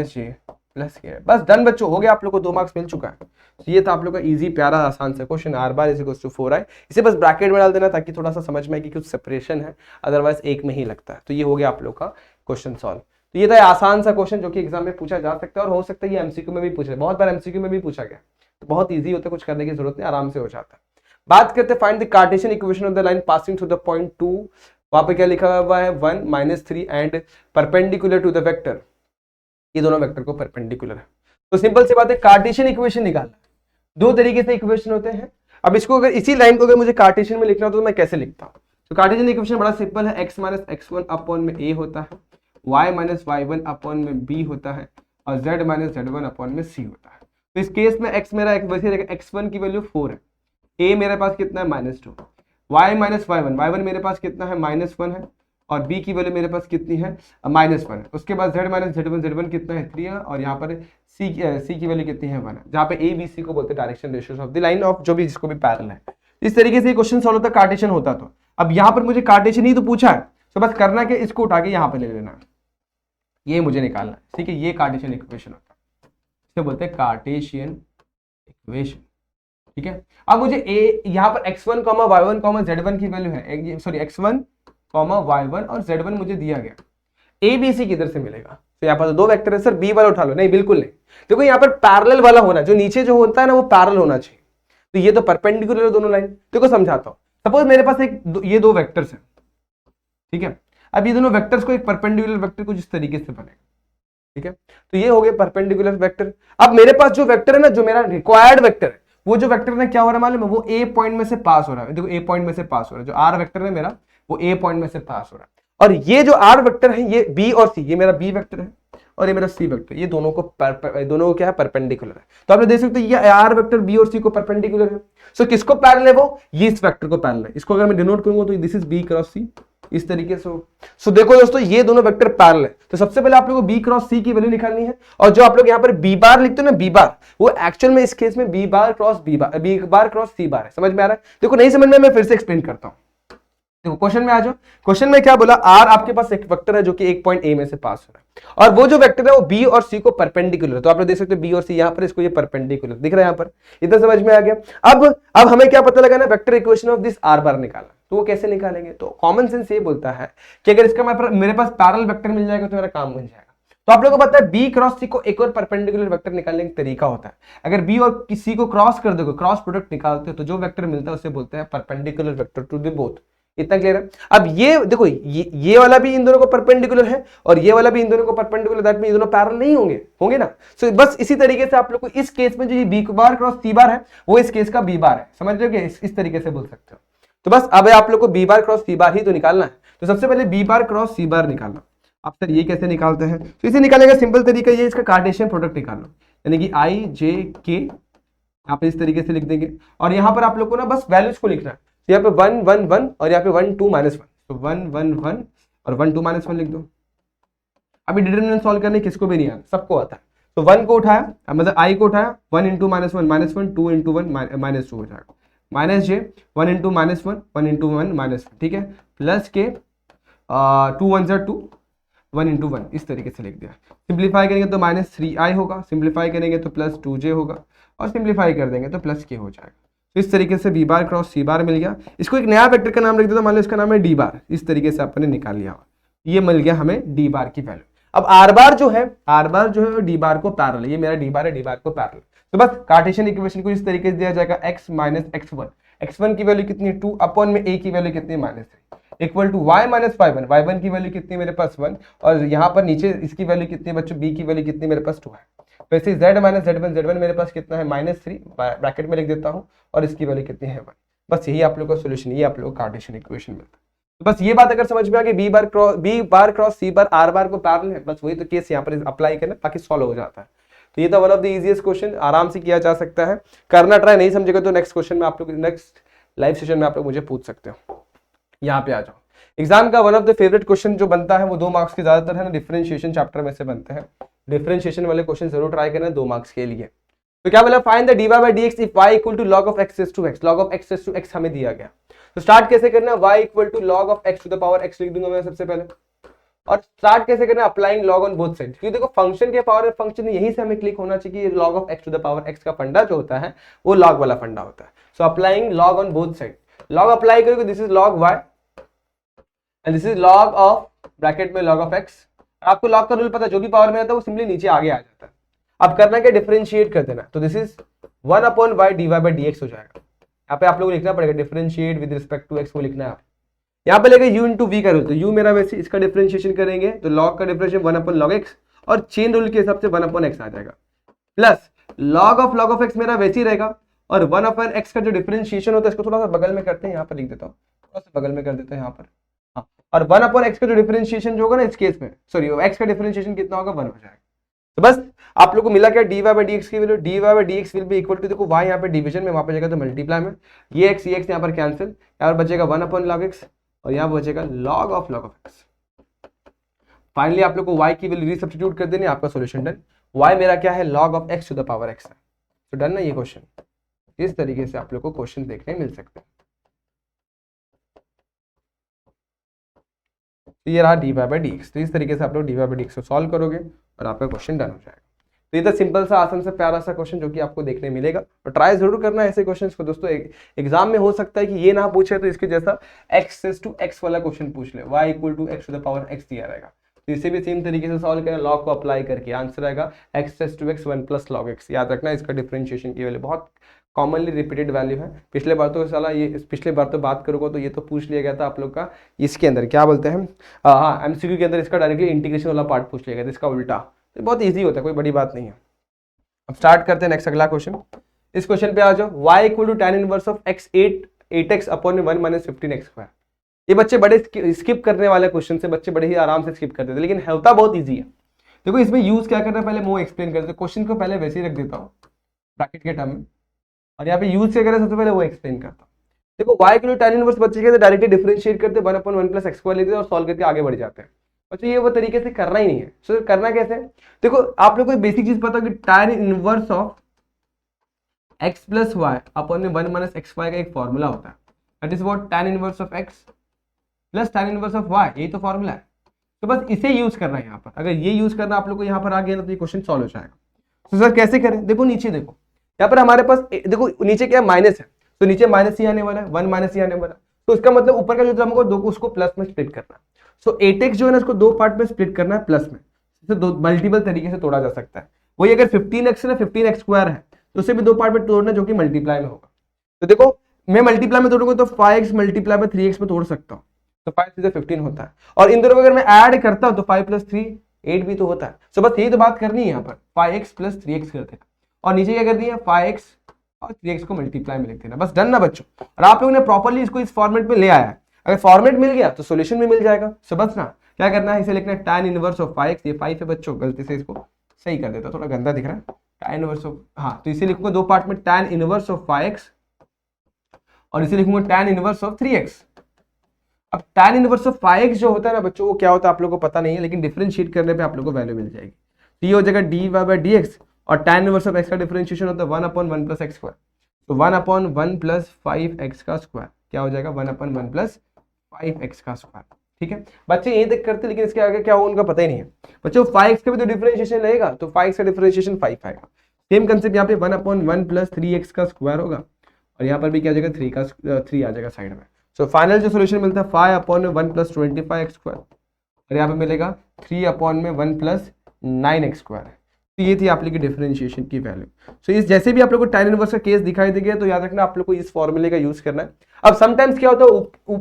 - j + k। बस डन बच्चों, हो गया, आप लोग को 2 मार्क्स मिल चुका है। तो ये था आप लोग का इजी प्यारा आसान सा question, r bar is equal to 4i। इसे बस ब्रैकेट में डाल देना ताकि थोड़ा सा समझ में आए कि कुछ सेपरेशन है, अदरवाइज एक में ही लगता है। तो ये हो गया आप लोग का क्वेश्चन सॉल्व। तो ये था आसान सा क्वेश्चन जो कि एग्जाम में पूछा जा सकता है, और हो सकता है ये एमसीक्यू में भी पूछा, बहुत बार एमसीक्यू में भी पूछा गया, तो बहुत इजी होता है, कुछ करने की जरूरत नहीं, आराम से हो जाता है। बात करते हैं find the Cartesian equation of the line passing through the point 2, वहां पे क्या लिखा हुआ है 1 - 3 and perpendicular to the vector, ये दोनों वेक्टर को परपेंडिकुलर है। तो सिंपल सी बात है, कार्टेशियन इक्वेशन निकालना, 2 तरीके से इक्वेशन होते हैं। अब इसको अगर इसी लाइन को अगर मुझे कार्टेशियन में लिखना हो तो मैं कैसे लिखता हूँ, तो कार्टेशियन इक्वेशन बड़ा सिंपल है, x - x1 अपॉन में a होता है, y - y1 अपॉन में b होता है, और z - z1 अपॉन में c होता है। तो इस केस में x मेरा वैसे रहेगा, x1 की वैल्यू 4 है, a मेरे पास कितना है -2, y - y1 मेरे पास कितना है -1 है, और b की वैल्यू मेरे पास कितनी है -1 है। उसके बाद z - z1 कितना है 3 है, और यहाँ पर c की वैल्यू कितनी है 1 है, जहाँ पे a b c को बोलते हैं direction ratios of the line of जो भी जिसको भी पैरेलल है। इस तरीके से क्वेश्चन सॉल्व होता, कार्टेशियन होता। तो अब यहाँ पर मुझे कार्टेशियन ही तो पूछा है, तो बस करना क्या, इसको उठा के यहाँ पे ले लेना, ये मुझे निकालना है, ठीक है, ये कार्टेशियन इक्वेशन होता है, इसे बोलते हैं कार्टेशियन इक्वेशन, ठीक है। अब मुझे यहाँ पर x1, y1, z1 की वैल्यू है, सॉरी x1, y1 और z1 मुझे दिया गया, a b c किधर से मिलेगा, तो यहाँ पर 2 वेक्टर है सर, b वाला उठा लो, नहीं बिल्कुल नहीं, देखो यहाँ पर पैरेलल वाला होना, जो नीचे जो होता है ना वो पैरेलल होना चाहिए, तो ये तो परपेंडिकुलर है दोनों लाइन। देखो समझाता हूँ, सपोज मेरे पास ये 2 वेक्टर्स हैं, ठीक है, अब ये दोनों वेक्टर्स को एक परपेंडिकुलर वेक्टर कुछ इस तरीके से बनेगा, ठीक है, तो ये हो गए परपेंडिकुलर वेक्टर। अब मेरे पास जो वेक्टर है ना, जो मेरा रिक्वायर्ड वेक्टर है, वो जो वेक्टर है क्या हो रहा है मालूम है, वो ए पॉइंट में से पास हो रहा है, देखो ए पॉइंट में से पास हो रहा है, जो आर वेक्टर है मेरा वो ए पॉइंट में से पास हो रहा है, और ये जो आर वेक्टर है ये बी और सी, ये मेरा बी वेक्टर है और ये मेरा सी वेक्टर, ये दोनों को क्या है, परपेंडिकुलर है। तो आप देख सकते हैं ये आर वेक्टर बी और सी को परपेंडिकुलर है। सो किसको पैरेलल है, वो ये इस वेक्टर को पैरेलल है। इसको अगर मैं डिनोट करूंगा तो दिस इज बी क्रॉस सी, इस तरीके से। सो देखो दोस्तों, ये दोनों वेक्टर पैरेलल है, तो सबसे पहले आप लोगों को बी क्रॉस सी की वैल्यू निकालनी है, और जो आप लोग यहाँ पर बी बार लिखते हो ना, बी बार, वो एक्चुअल में इस केस में बी बार क्रॉस सी बार है। समझ में आ रहा है? देखो नहीं समझ में, मैं फिर से एक्सप्लेन करता हूँ। देखो क्वेश्चन में आ जाओ, क्वेश्चन में क्या बोला, आर आपके पास एक वेक्टर है जो कि एक पॉइंट ए में से पास हो रहा है, और वो जो वेक्टर है वो बी और सी को परपेंडिकुलर है। तो आप लोग देख सकते हो बी और सी यहाँ पर, इसको ये परपेंडिकुलर दिख रहा है यहाँ पर, इतना समझ में आ गया। अब हमें क्या पता लगाना, vector equation of this are बार निकालना। तो वो कैसे निकालेंगे, तो कॉमन सेंस ये बोलता है कि अगर इसका मेरे पास पैरेलल वेक्टर मिल जाएगा तो मेरा काम बन जाएगा। तो आप लोगों को पता है बी क्रॉस सी को एक और परपेंडिकुलर वेक्टर निकालने का तरीका होता है, अगर बी और सी को क्रॉस कर दोगे, क्रॉस प्रोडक्ट निकालते हो, तो जो वेक्टर मिलता है उसे बोलते हैं perpendicular vector to the both. इतना क्लियर है? अब ये देखो, ये वाला भी इन दोनों को परपेंडिकुलर है और ये वाला भी इन दोनों को परपेंडिकुलर, दैट मीन ये दोनों पैरेलल नहीं होंगे ना। सो बस इसी तरीके से आप लोग को इस केस में जो ये बी बार क्रॉस सी बार है वो इस केस का बी बार है, समझ रहे हो? इस तरीके से बोल सकते हो। तो बस अब आप लोग को बी बार क्रॉस सी बार ही तो निकालना है। तो सबसे पहले बी बार क्रॉस सी बार निकालना। अब सर ये कैसे निकालते हैं, तो इसे निकालने का सिंपल तरीका ये, इसका कार्टेशियन प्रोडक्ट निकाल लो, यानी कि आई जे के आप इस तरीके से लिख देंगे, और यहाँ पर आप लोग को ना बस वैल्यूज को लिखना है। यहाँ पे 1 1 1 और यहाँ पे 1 2 -1, तो 1 1 1 और 1 2 -1 लिख दो। अभी डिटरमिनेंट सॉल्व करने किसको भी नहीं आता, सबको आता है। तो 1 को उठाया, मतलब I को उठाया, 1 इंटू -1 -1, 2 इंटू 1 -2 हो जाएगा, माइनस जे 1 इंटू -1 1 इंटू 1 -1, ठीक है, प्लस के 2 1 ज़ा 2 1 इंटू 1, इस तरीके से लिख दिया। सिंप्लीफाई करेंगे तो -3i होगा, सिंप्लीफाई करेंगे तो +2j होगा, और सिंप्लीफाई कर देंगे तो +k हो जाएगा। तो इस तरीके से b बार क्रॉस c बार मिल गया। इसको एक नया वेक्टर का नाम लिख देता, मान लो इसका नाम है d बार, इस तरीके से आपने निकाल लिया, ये मिल गया हमें d बार की वैल्यू। अब r बार जो है वो d बार को पैरेलल है, ये मेरा d बार है, d बार को पैरेलल। तो बस कार्टेशियन इक्वेशन को इस तरीके से दिया जाएगा, x माइनस x1, x1 की वैल्यू कितनी है 2 अपॉन में a की वैल्यू कितनी है -3, equal to y minus y1, y1 की वैल्यू कितनी है मेरे पास 1, और यहाँ पर नीचे इसकी वैल्यू कितनी है बच्चों, b की वैल्यू कितनी मेरे पास 2 है। वैसे z माइनस z1 मेरे पास कितना है -3, ब्रैकेट में लिख देता हूँ, और इसकी वैल्यू कितनी है 1। बस यही आप लोग का सोल्यूशन, ये आप लोग का कार्टेशियन इक्वेशन मिलता है। तो बस ये बात अगर समझ में आ गई, b बार क्रॉस c बार r बार को पैरेलल है, बस वही तो केस यहाँ पर अप्लाई करना, बाकी सॉल्व हो जाता है। तो ये था one of the easiest question, आराम से किया जा सकता है, करना ट्राई, नहीं समझेगा तो नेक्स्ट क्वेश्चन में आप लोग, नेक्स्ट लाइव सेशन में आप लोग मुझे पूछ सकते हो। यहाँ पे आ जाओ। एग्जाम का one of the favourite question जो बनता है वो 2 मार्क्स के ज्यादातर है ना, डिफरेंशिएशन चैप्टर में से बनते हैं। डिफरेंशिएशन वाले क्वेश्चन जरूर ट्राई करना 2 मार्क्स के लिए। तो क्या बोला, find the dy by dx if y equal to log of x to x, log of x to x हमें दिया गया। तो स्टार्ट कैसे करना है, y equal to log of x to the power x लिख दूंगा मैं सबसे पहले, और स्टार्ट कैसे करना है, applying log on both side, क्योंकि देखो फंक्शन के पावर फंक्शन यहीं से हमें क्लिक होना चाहिए कि log of x to the power x का फंडा जो होता है वो log वाला फंडा होता है। So applying log on both side, log apply करोगे, this is log y and this is log of bracket में log ऑफ x। आपको log का रूल पता है, जो भी पावर में आता है वो सिंपली नीचे आगे आ जाता है। अब करना क्या, डिफरेंशिएट कर देना, तो this is 1 upon y dy by dx हो जाएगा। यहाँ पे आप लोगों को लिखना पड़ेगा differentiate with respect to x, को लिखना है आप। यहाँ पे लेगा u इंटू वी का रूल, तो u मेरा वैसे इसका डिफरेंशिएशन करेंगे तो log का डिफरेंशिएशन 1 अपॉन log x, और चेन रूल के हिसाब से 1 अपॉन x आ जाएगा, प्लस log ऑफ x मेरा वैसे ही रहेगा, और 1 अपॉन x का जो डिफरेंशिएशन होता है इसको थोड़ा सा बगल में करते हैं, यहाँ पर लिख देता हूँ, थोड़ा सा बगल में कर देते हैं यहाँ पर, हाँ, और 1 अपॉन x का जो डिफरेंशिएशन जो होगा ना इस केस में, सॉरी x का डिफरेंशिएशन कितना होगा 1 हो जाएगा। तो बस आप लोगों को मिला क्या, dy by dx की value, dy by dx will be equal to, देखो y यहाँ पे डिवीजन में, वहां पे जाएगा तो मल्टीप्लाई में, ये x यहाँ पर कैंसिल, यहाँ पर बचेगा 1 अपॉन log x, और यहाँ बचेगा log ऑफ x। फाइनली आप लोग को y की वैल्यू रीसब्स्टिट्यूट कर देनी, आपका सॉल्यूशन डन। y मेरा क्या है, log of x to the power x है। तो डन ना ये क्वेश्चन, इस तरीके से आप लोग को क्वेश्चन देखने मिल सकते हैं। तो ये रहा dy by dx, तो इस तरीके से आप लोग dy by dx को सॉल्व करोगे और आपका क्वेश्चन डन हो जाएगा। तो ये था सिंपल सा, आसान सा, प्यारा सा क्वेश्चन जो कि आपको देखने मिलेगा, और ट्राई जरूर करना ऐसे क्वेश्चंस को दोस्तों। एग्जाम में हो सकता है कि ये ना पूछे तो इसके जैसा x टू x वाला क्वेश्चन पूछ ले, y equal to x to the power x दिया रहेगा, तो इसे भी सेम तरीके से सॉल्व करें, लॉग को अप्लाई करके आंसर आएगा x to x 1 plus log x। याद रखना इसका डिफरेंशिएशन की वैल्यू बहुत कॉमनली रिपीटेड वैल्यू है। पिछले बार तो साला ये, पिछले बार तो बात करोगे तो ये तो पूछ लिया गया था आप लोग का, इसके अंदर क्या बोलते हैं, हाँ एमसीक्यू के अंदर इसका डायरेक्टली इंटीग्रेशन वाला पार्ट पूछ लिया गया था, इसका उल्टा, तो बहुत ईजी होता है, कोई बड़ी बात नहीं है। अब स्टार्ट करते हैं नेक्स्ट अगला क्वेश्चन। इस क्वेश्चन पे आ जाओ, y equal to tan inverse of x 8x upon 1 minus 15x square. ये बच्चे बड़े स्किप करने वाले क्वेश्चन से, बच्चे बड़े ही आराम से स्किप करते थे, लेकिन होता बहुत इजी है। देखो इसमें यूज क्या करना है, पहले मैं एक्सप्लेन करते, क्वेश्चन को पहले वैसे ही रख देता हूँ ब्रैकेट के टर्म में, और यहाँ पे यूज क्या करें सबसे पहले वो एक्सप्लेन करता हूँ। देखो y equal to tan inverse बच्चे के डायरेक्टली डिफरेंशिएट करते 1 अपॉन 1 प्लस x स्क्वायर लेते हैं और सॉल्व करके आगे बढ़ जाते हैं। अच्छा ये वो तरीके से करना ही नहीं है। सो करना कैसे, देखो आप लोग को बेसिक चीज पता है कि tan inverse of x plus y upon में 1 माइनस एक्स वाई का एक फॉर्मूला होता है, that is what tan inverse of x plus tan inverse of y, यही तो फॉर्मूला है। तो बस इसे यूज करना है यहाँ पर, अगर ये यूज करना आप लोग को यहाँ पर आ गया ना तो ये क्वेश्चन सॉल्व हो जाएगा। तो सर कैसे करें, देखो नीचे देखो, यहाँ पर हमारे पास देखो नीचे क्या माइनस है, तो नीचे माइनस ही आने वाला है, 1 माइनस ही आने वाला है, तो इसका मतलब ऊपर का जो टर्म होगा दो को उसको प्लस में स्प्लिट करना है। सो 8x जो है ना इसको दो पार्ट में स्प्लिट करना है प्लस में, इसे दो मल्टीपल तरीके से तोड़ा जा सकता है। वही अगर 15x है ना 15x स्क्वायर है तो उसे भी दो पार्ट में तोड़ना जो कि मल्टीप्लाई में होगा। तो देखो मैं मल्टीप्लाई में तोड़ूंगा तो 5x मल्टीप्लाई में 3x में तोड़ सकता हूँ, तो 5 से 15 होता है, और इन दोनों को अगर मैं ऐड करता हूँ तो 5 प्लस 3 8 भी तो होता है। सो बस यही तो बात करनी है यहाँ पर, 5x प्लस 3x कर देना, और नीचे क्या कर दिया 5x और 3x को मल्टीप्लाई में लिख देना, बस डन ना बच्चों। और आप लोगों ने प्रॉपर्ली इसको इस फॉर्मेट में ले आया है, अगर फॉर्मेट मिल गया तो सॉल्यूशन भी मिल जाएगा। सो बस ना क्या करना है, इसे लिखना है tan इनवर्स ऑफ 5x, ये 5 है बच्चों, गलती से इसको सही कर देता, थोड़ा गंदा दिख रहा है, tan इनवर्स ऑफ, हाँ तो इसे लिखूंगा दो पार्ट में tan इनवर्स ऑफ 5x और इसे लिखूंगा tan इनवर्स ऑफ 3x। अब tan इनवर्स ऑफ 5x जो होता है ना बच्चों, वो क्या होता है आप लोगों को पता नहीं है, लेकिन डिफरेंशिएट करने पे आप लोगों को वैल्यू मिल जाएगी। तो ये हो जाएगा dy/dx, और tan इनवर्स ऑफ x का डिफरेंशिएशन होता है 1/1 + x²। तो 1/1 + 5x², क्या हो जाएगा 1/1 + 5x²। ठीक है बच्चे यही देख करते, लेकिन इसके आगे क्या हो उनका पता ही नहीं है। बच्चों 5x का भी तो डिफरेंशिएशन रहेगा, तो 5x का डिफरेंशिएशन 5 आएगा। सेम कंसेप्ट यहाँ पे 1/1 + 3x² होगा, और यहाँ पर भी क्या आ जाएगा 3 आ जाएगा साइड में। सो फाइनल जो सोल्यूशन मिलता है 5/1 + 25x², और यहाँ पे मिलेगा 3/1 + 9x²। तो ये थी आप लोग की डिफरेंशिएशन की वैल्यू। सो इस जैसे भी आप लोग को tan इनवर्स का केस दिखाई देगा तो याद रखना आप लोग को इस फॉर्मूले का यूज करना है। अब समटाइम्स क्या होता है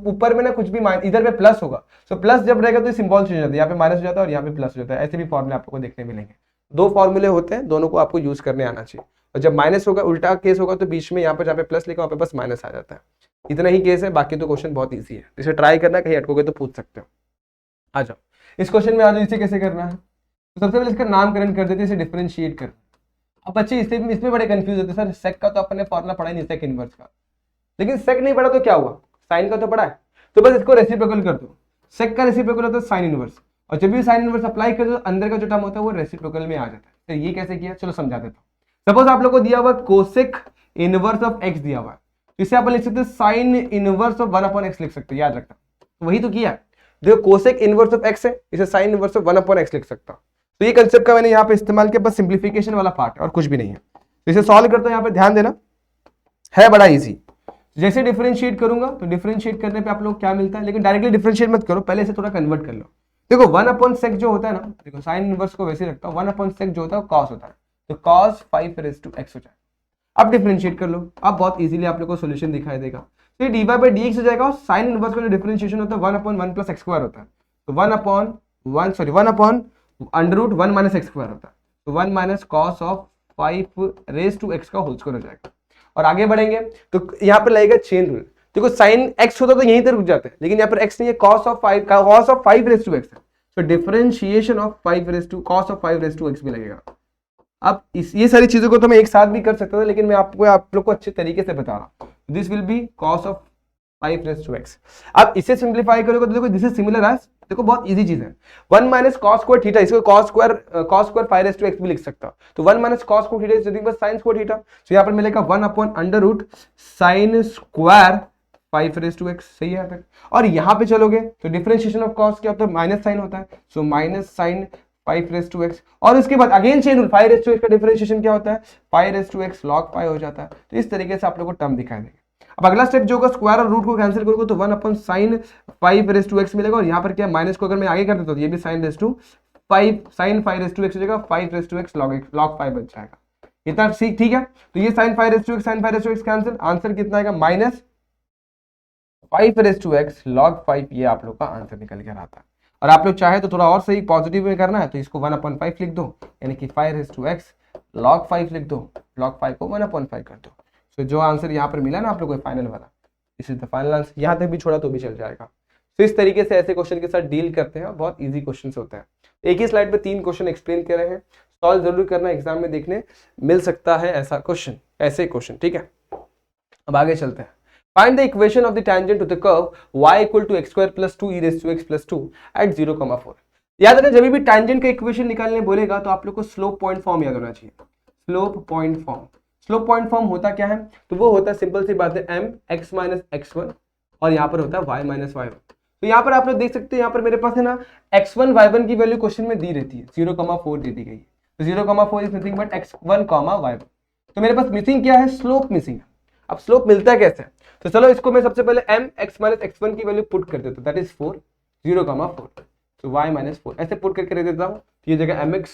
ऊपर में ना कुछ भी इधर पे प्लस होगा, सो प्लस जब रहेगा तो सिंबल चेंज हो जाता है, यहाँ पे माइनस हो जाता है और यहाँ पे प्लस हो जाता है। ऐसे भी फॉर्मूले आपको को देखने मिलेंगे। दो फॉर्मूले होते हैं, दोनों को आपको यूज करने आना चाहिए। और जब माइनस होगा उल्टा केस होगा तो बीच में यहाँ पर जहाँ पे प्लस लिखा वहाँ पे बस माइनस आ जाता है। इतना ही केस है, बाकी तो क्वेश्चन बहुत ईजी है, इसे ट्राई करना, कहीं अटकोगे तो पूछ सकते हो। आ जाओ इस क्वेश्चन में आ जाओ, इसे कैसे करना है। तो सबसे पहले इसका नामकरण कर देते हैं, इसे डिफरेंशिएट कर। अब बच्चे इसमें बड़े कंफ्यूज होते हैं, सर सेक का तो अपन ने फॉर्मूला पढ़ा ही नहीं, सेक इनवर्स का, लेकिन सेक नहीं पढ़ा तो क्या हुआ, साइन का तो पढ़ा है, तो बस इसको रेसिप्रोकल कर दो। सेक का रेसिप्रोकल होता है साइन इनवर्स, और जब भी साइन इनवर्स अप्लाई कर दो अंदर का जो टर्म होता है वो रेसिप्रोकल में आ जाता है। तो ये कैसे किया, चलो समझा देता हूँ। सपोज आप लोग को दिया हुआ कोसेक इनवर्स ऑफ एक्स दिया हुआ है, तो इसे आप लिख सकते हैं साइन इनवर्स ऑफ 1/x लिख सकते हैं, याद रखना। तो वही तो किया है, देखो कोसेक इनवर्स ऑफ एक्स है, इसे साइन इनवर्स ऑफ 1/x लिख सकता हूँ। तो ये कंसेप्ट का मैंने यहाँ पे इस्तेमाल किया, बस सिंप्लीफिकेशन वाला पार्ट है और कुछ भी नहीं है। तो इसे सॉल्व करते हैं, यहाँ पे ध्यान देना है बड़ा इजी। जैसे डिफरेंशिएट करूंगा तो डिफरेंशिएट करने पे आप लोग क्या मिलता है, लेकिन डायरेक्टली डिफरेंशिएट मत करो, पहले इसे थोड़ा कन्वर्ट कर लो। देखो 1/sec जो होता है ना, देखो साइन इनवर्स को वैसे रखता हूँ, 1/sec जो होता है कॉस होता है, तो cos 5x हो जाएगा। अब डिफरेंशिएट कर लो, अब बहुत इजीली आप लोग को सॉल्यूशन दिखाई देगा। तो ये dy/dx हो जाएगा, और साइन इनवर्स का जो डिफरेंशिएशन होता है 1/1 + x² होता है, तो 1/1 - x² होता है, तो 1 - cos ऑफ 5x का होल स्क्वायर हो जाएगा। और आगे बढ़ेंगे तो यहाँ पर लगेगा चेन रूल। देखो साइन x होता तो यहीं तक रुक जाते हैं, लेकिन यहाँ पर x नहीं है, cos ऑफ 5x है, तो डिफरेंशिएशन ऑफ 5 ऑफ 5x भी लगेगा। अब ये सारी चीजों को तो मैं एक साथ भी कर सकता था, लेकिन मैं आपको आप लोग को अच्छे तरीके से बता रहा हूँ। This will be cos of 5x। अब इसे सिंप्लीफाई करोगे तो देखो दिस इज सिमिलर एज, देखो बहुत इजी चीज है, 1 - cos स्क्वायर थीटा, इसको cos स्क्वायर 5x भी लिख सकता हूं। तो 1 - cos square theta is nothing but sin square theta. तो यहाँ पर मिलेगा 1/√sin स्क्वायर 5x, सही है तक। और यहाँ पे चलोगे तो डिफरेंशिएशन ऑफ cos क्या होता है, माइनस साइन होता है, सो -sin 5x। और उसके बाद अगेन चेन रूल, 5x का डिफरेंशिएशन क्या होता है, 5x log 5 हो जाता है। तो इस तरीके से आप लोगों को टर्म दिखाई देगा। अब अगला स्टेप जो होगा, स्क्वायर और रूट को कैंसिल करोगे तो 1/sin 5x मिलेगा, और यहाँ पर क्या माइनस को अगर मैं आगे कर देता हूँ तो ये भी sin 5x हो जाएगा, 5x log 5 बच जाएगा। इतना ठीक है। तो ये sin 5x कैंसिल, आंसर कितना आएगा -5x log 5, ये आप लोग का आंसर निकल कर आता है। और आप लोग चाहे तो थोड़ा और सही पॉजिटिव में करना है तो इसको 1/5 लिख दो, यानी कि 5x log 5 लिख दो, log 5 को 1/5 कर दो। तो जो आंसर यहाँ पर मिला ना आप लोगों को फाइनल वाला, इस इज द फाइनल आंसर। यहाँ तक भी छोड़ा तो भी चल जाएगा। तो इस तरीके से ऐसे क्वेश्चन के साथ डील करते हैं, बहुत इजी क्वेश्चन होते हैं। एक ही स्लाइड पे 3 क्वेश्चन एक्सप्लेन कर रहे हैं, सॉल्व जरूर करना, एग्जाम में देखने मिल सकता है ऐसा क्वेश्चन, ऐसे क्वेश्चन, ठीक है। अब आगे चलते हैं। Find the equation of the tangent to the curve y = x² + 2e⁻x + 2 at 0,4। याद रखना जब भी टेंजेंट का इक्वेशन निकालने बोलेगा तो आप लोग को स्लोप पॉइंट फॉर्म याद होना चाहिए। Slope point form, slope point form होता क्या है, तो वो होता है सिंपल सी बात है mx - x1, और यहाँ पर होता है y - y1। तो यहाँ पर आप लोग देख सकते हैं, यहाँ पर मेरे पास है ना x1 y1 की वैल्यू क्वेश्चन में दी रहती है, 0,4 दे दी गई है। तो 0,4 is nothing but x1, y1। तो मेरे पास मिसिंग क्या है, स्लोप मिसिंग है। अब स्लोप मिलता है कैसे, तो चलो इसको मैं सबसे पहले mx - x1 की वैल्यू पुट कर देता हूँ, दैट इज 4, 0,4, तो y - 4 ऐसे पुट करके रख देता हूँ। ये जगह mx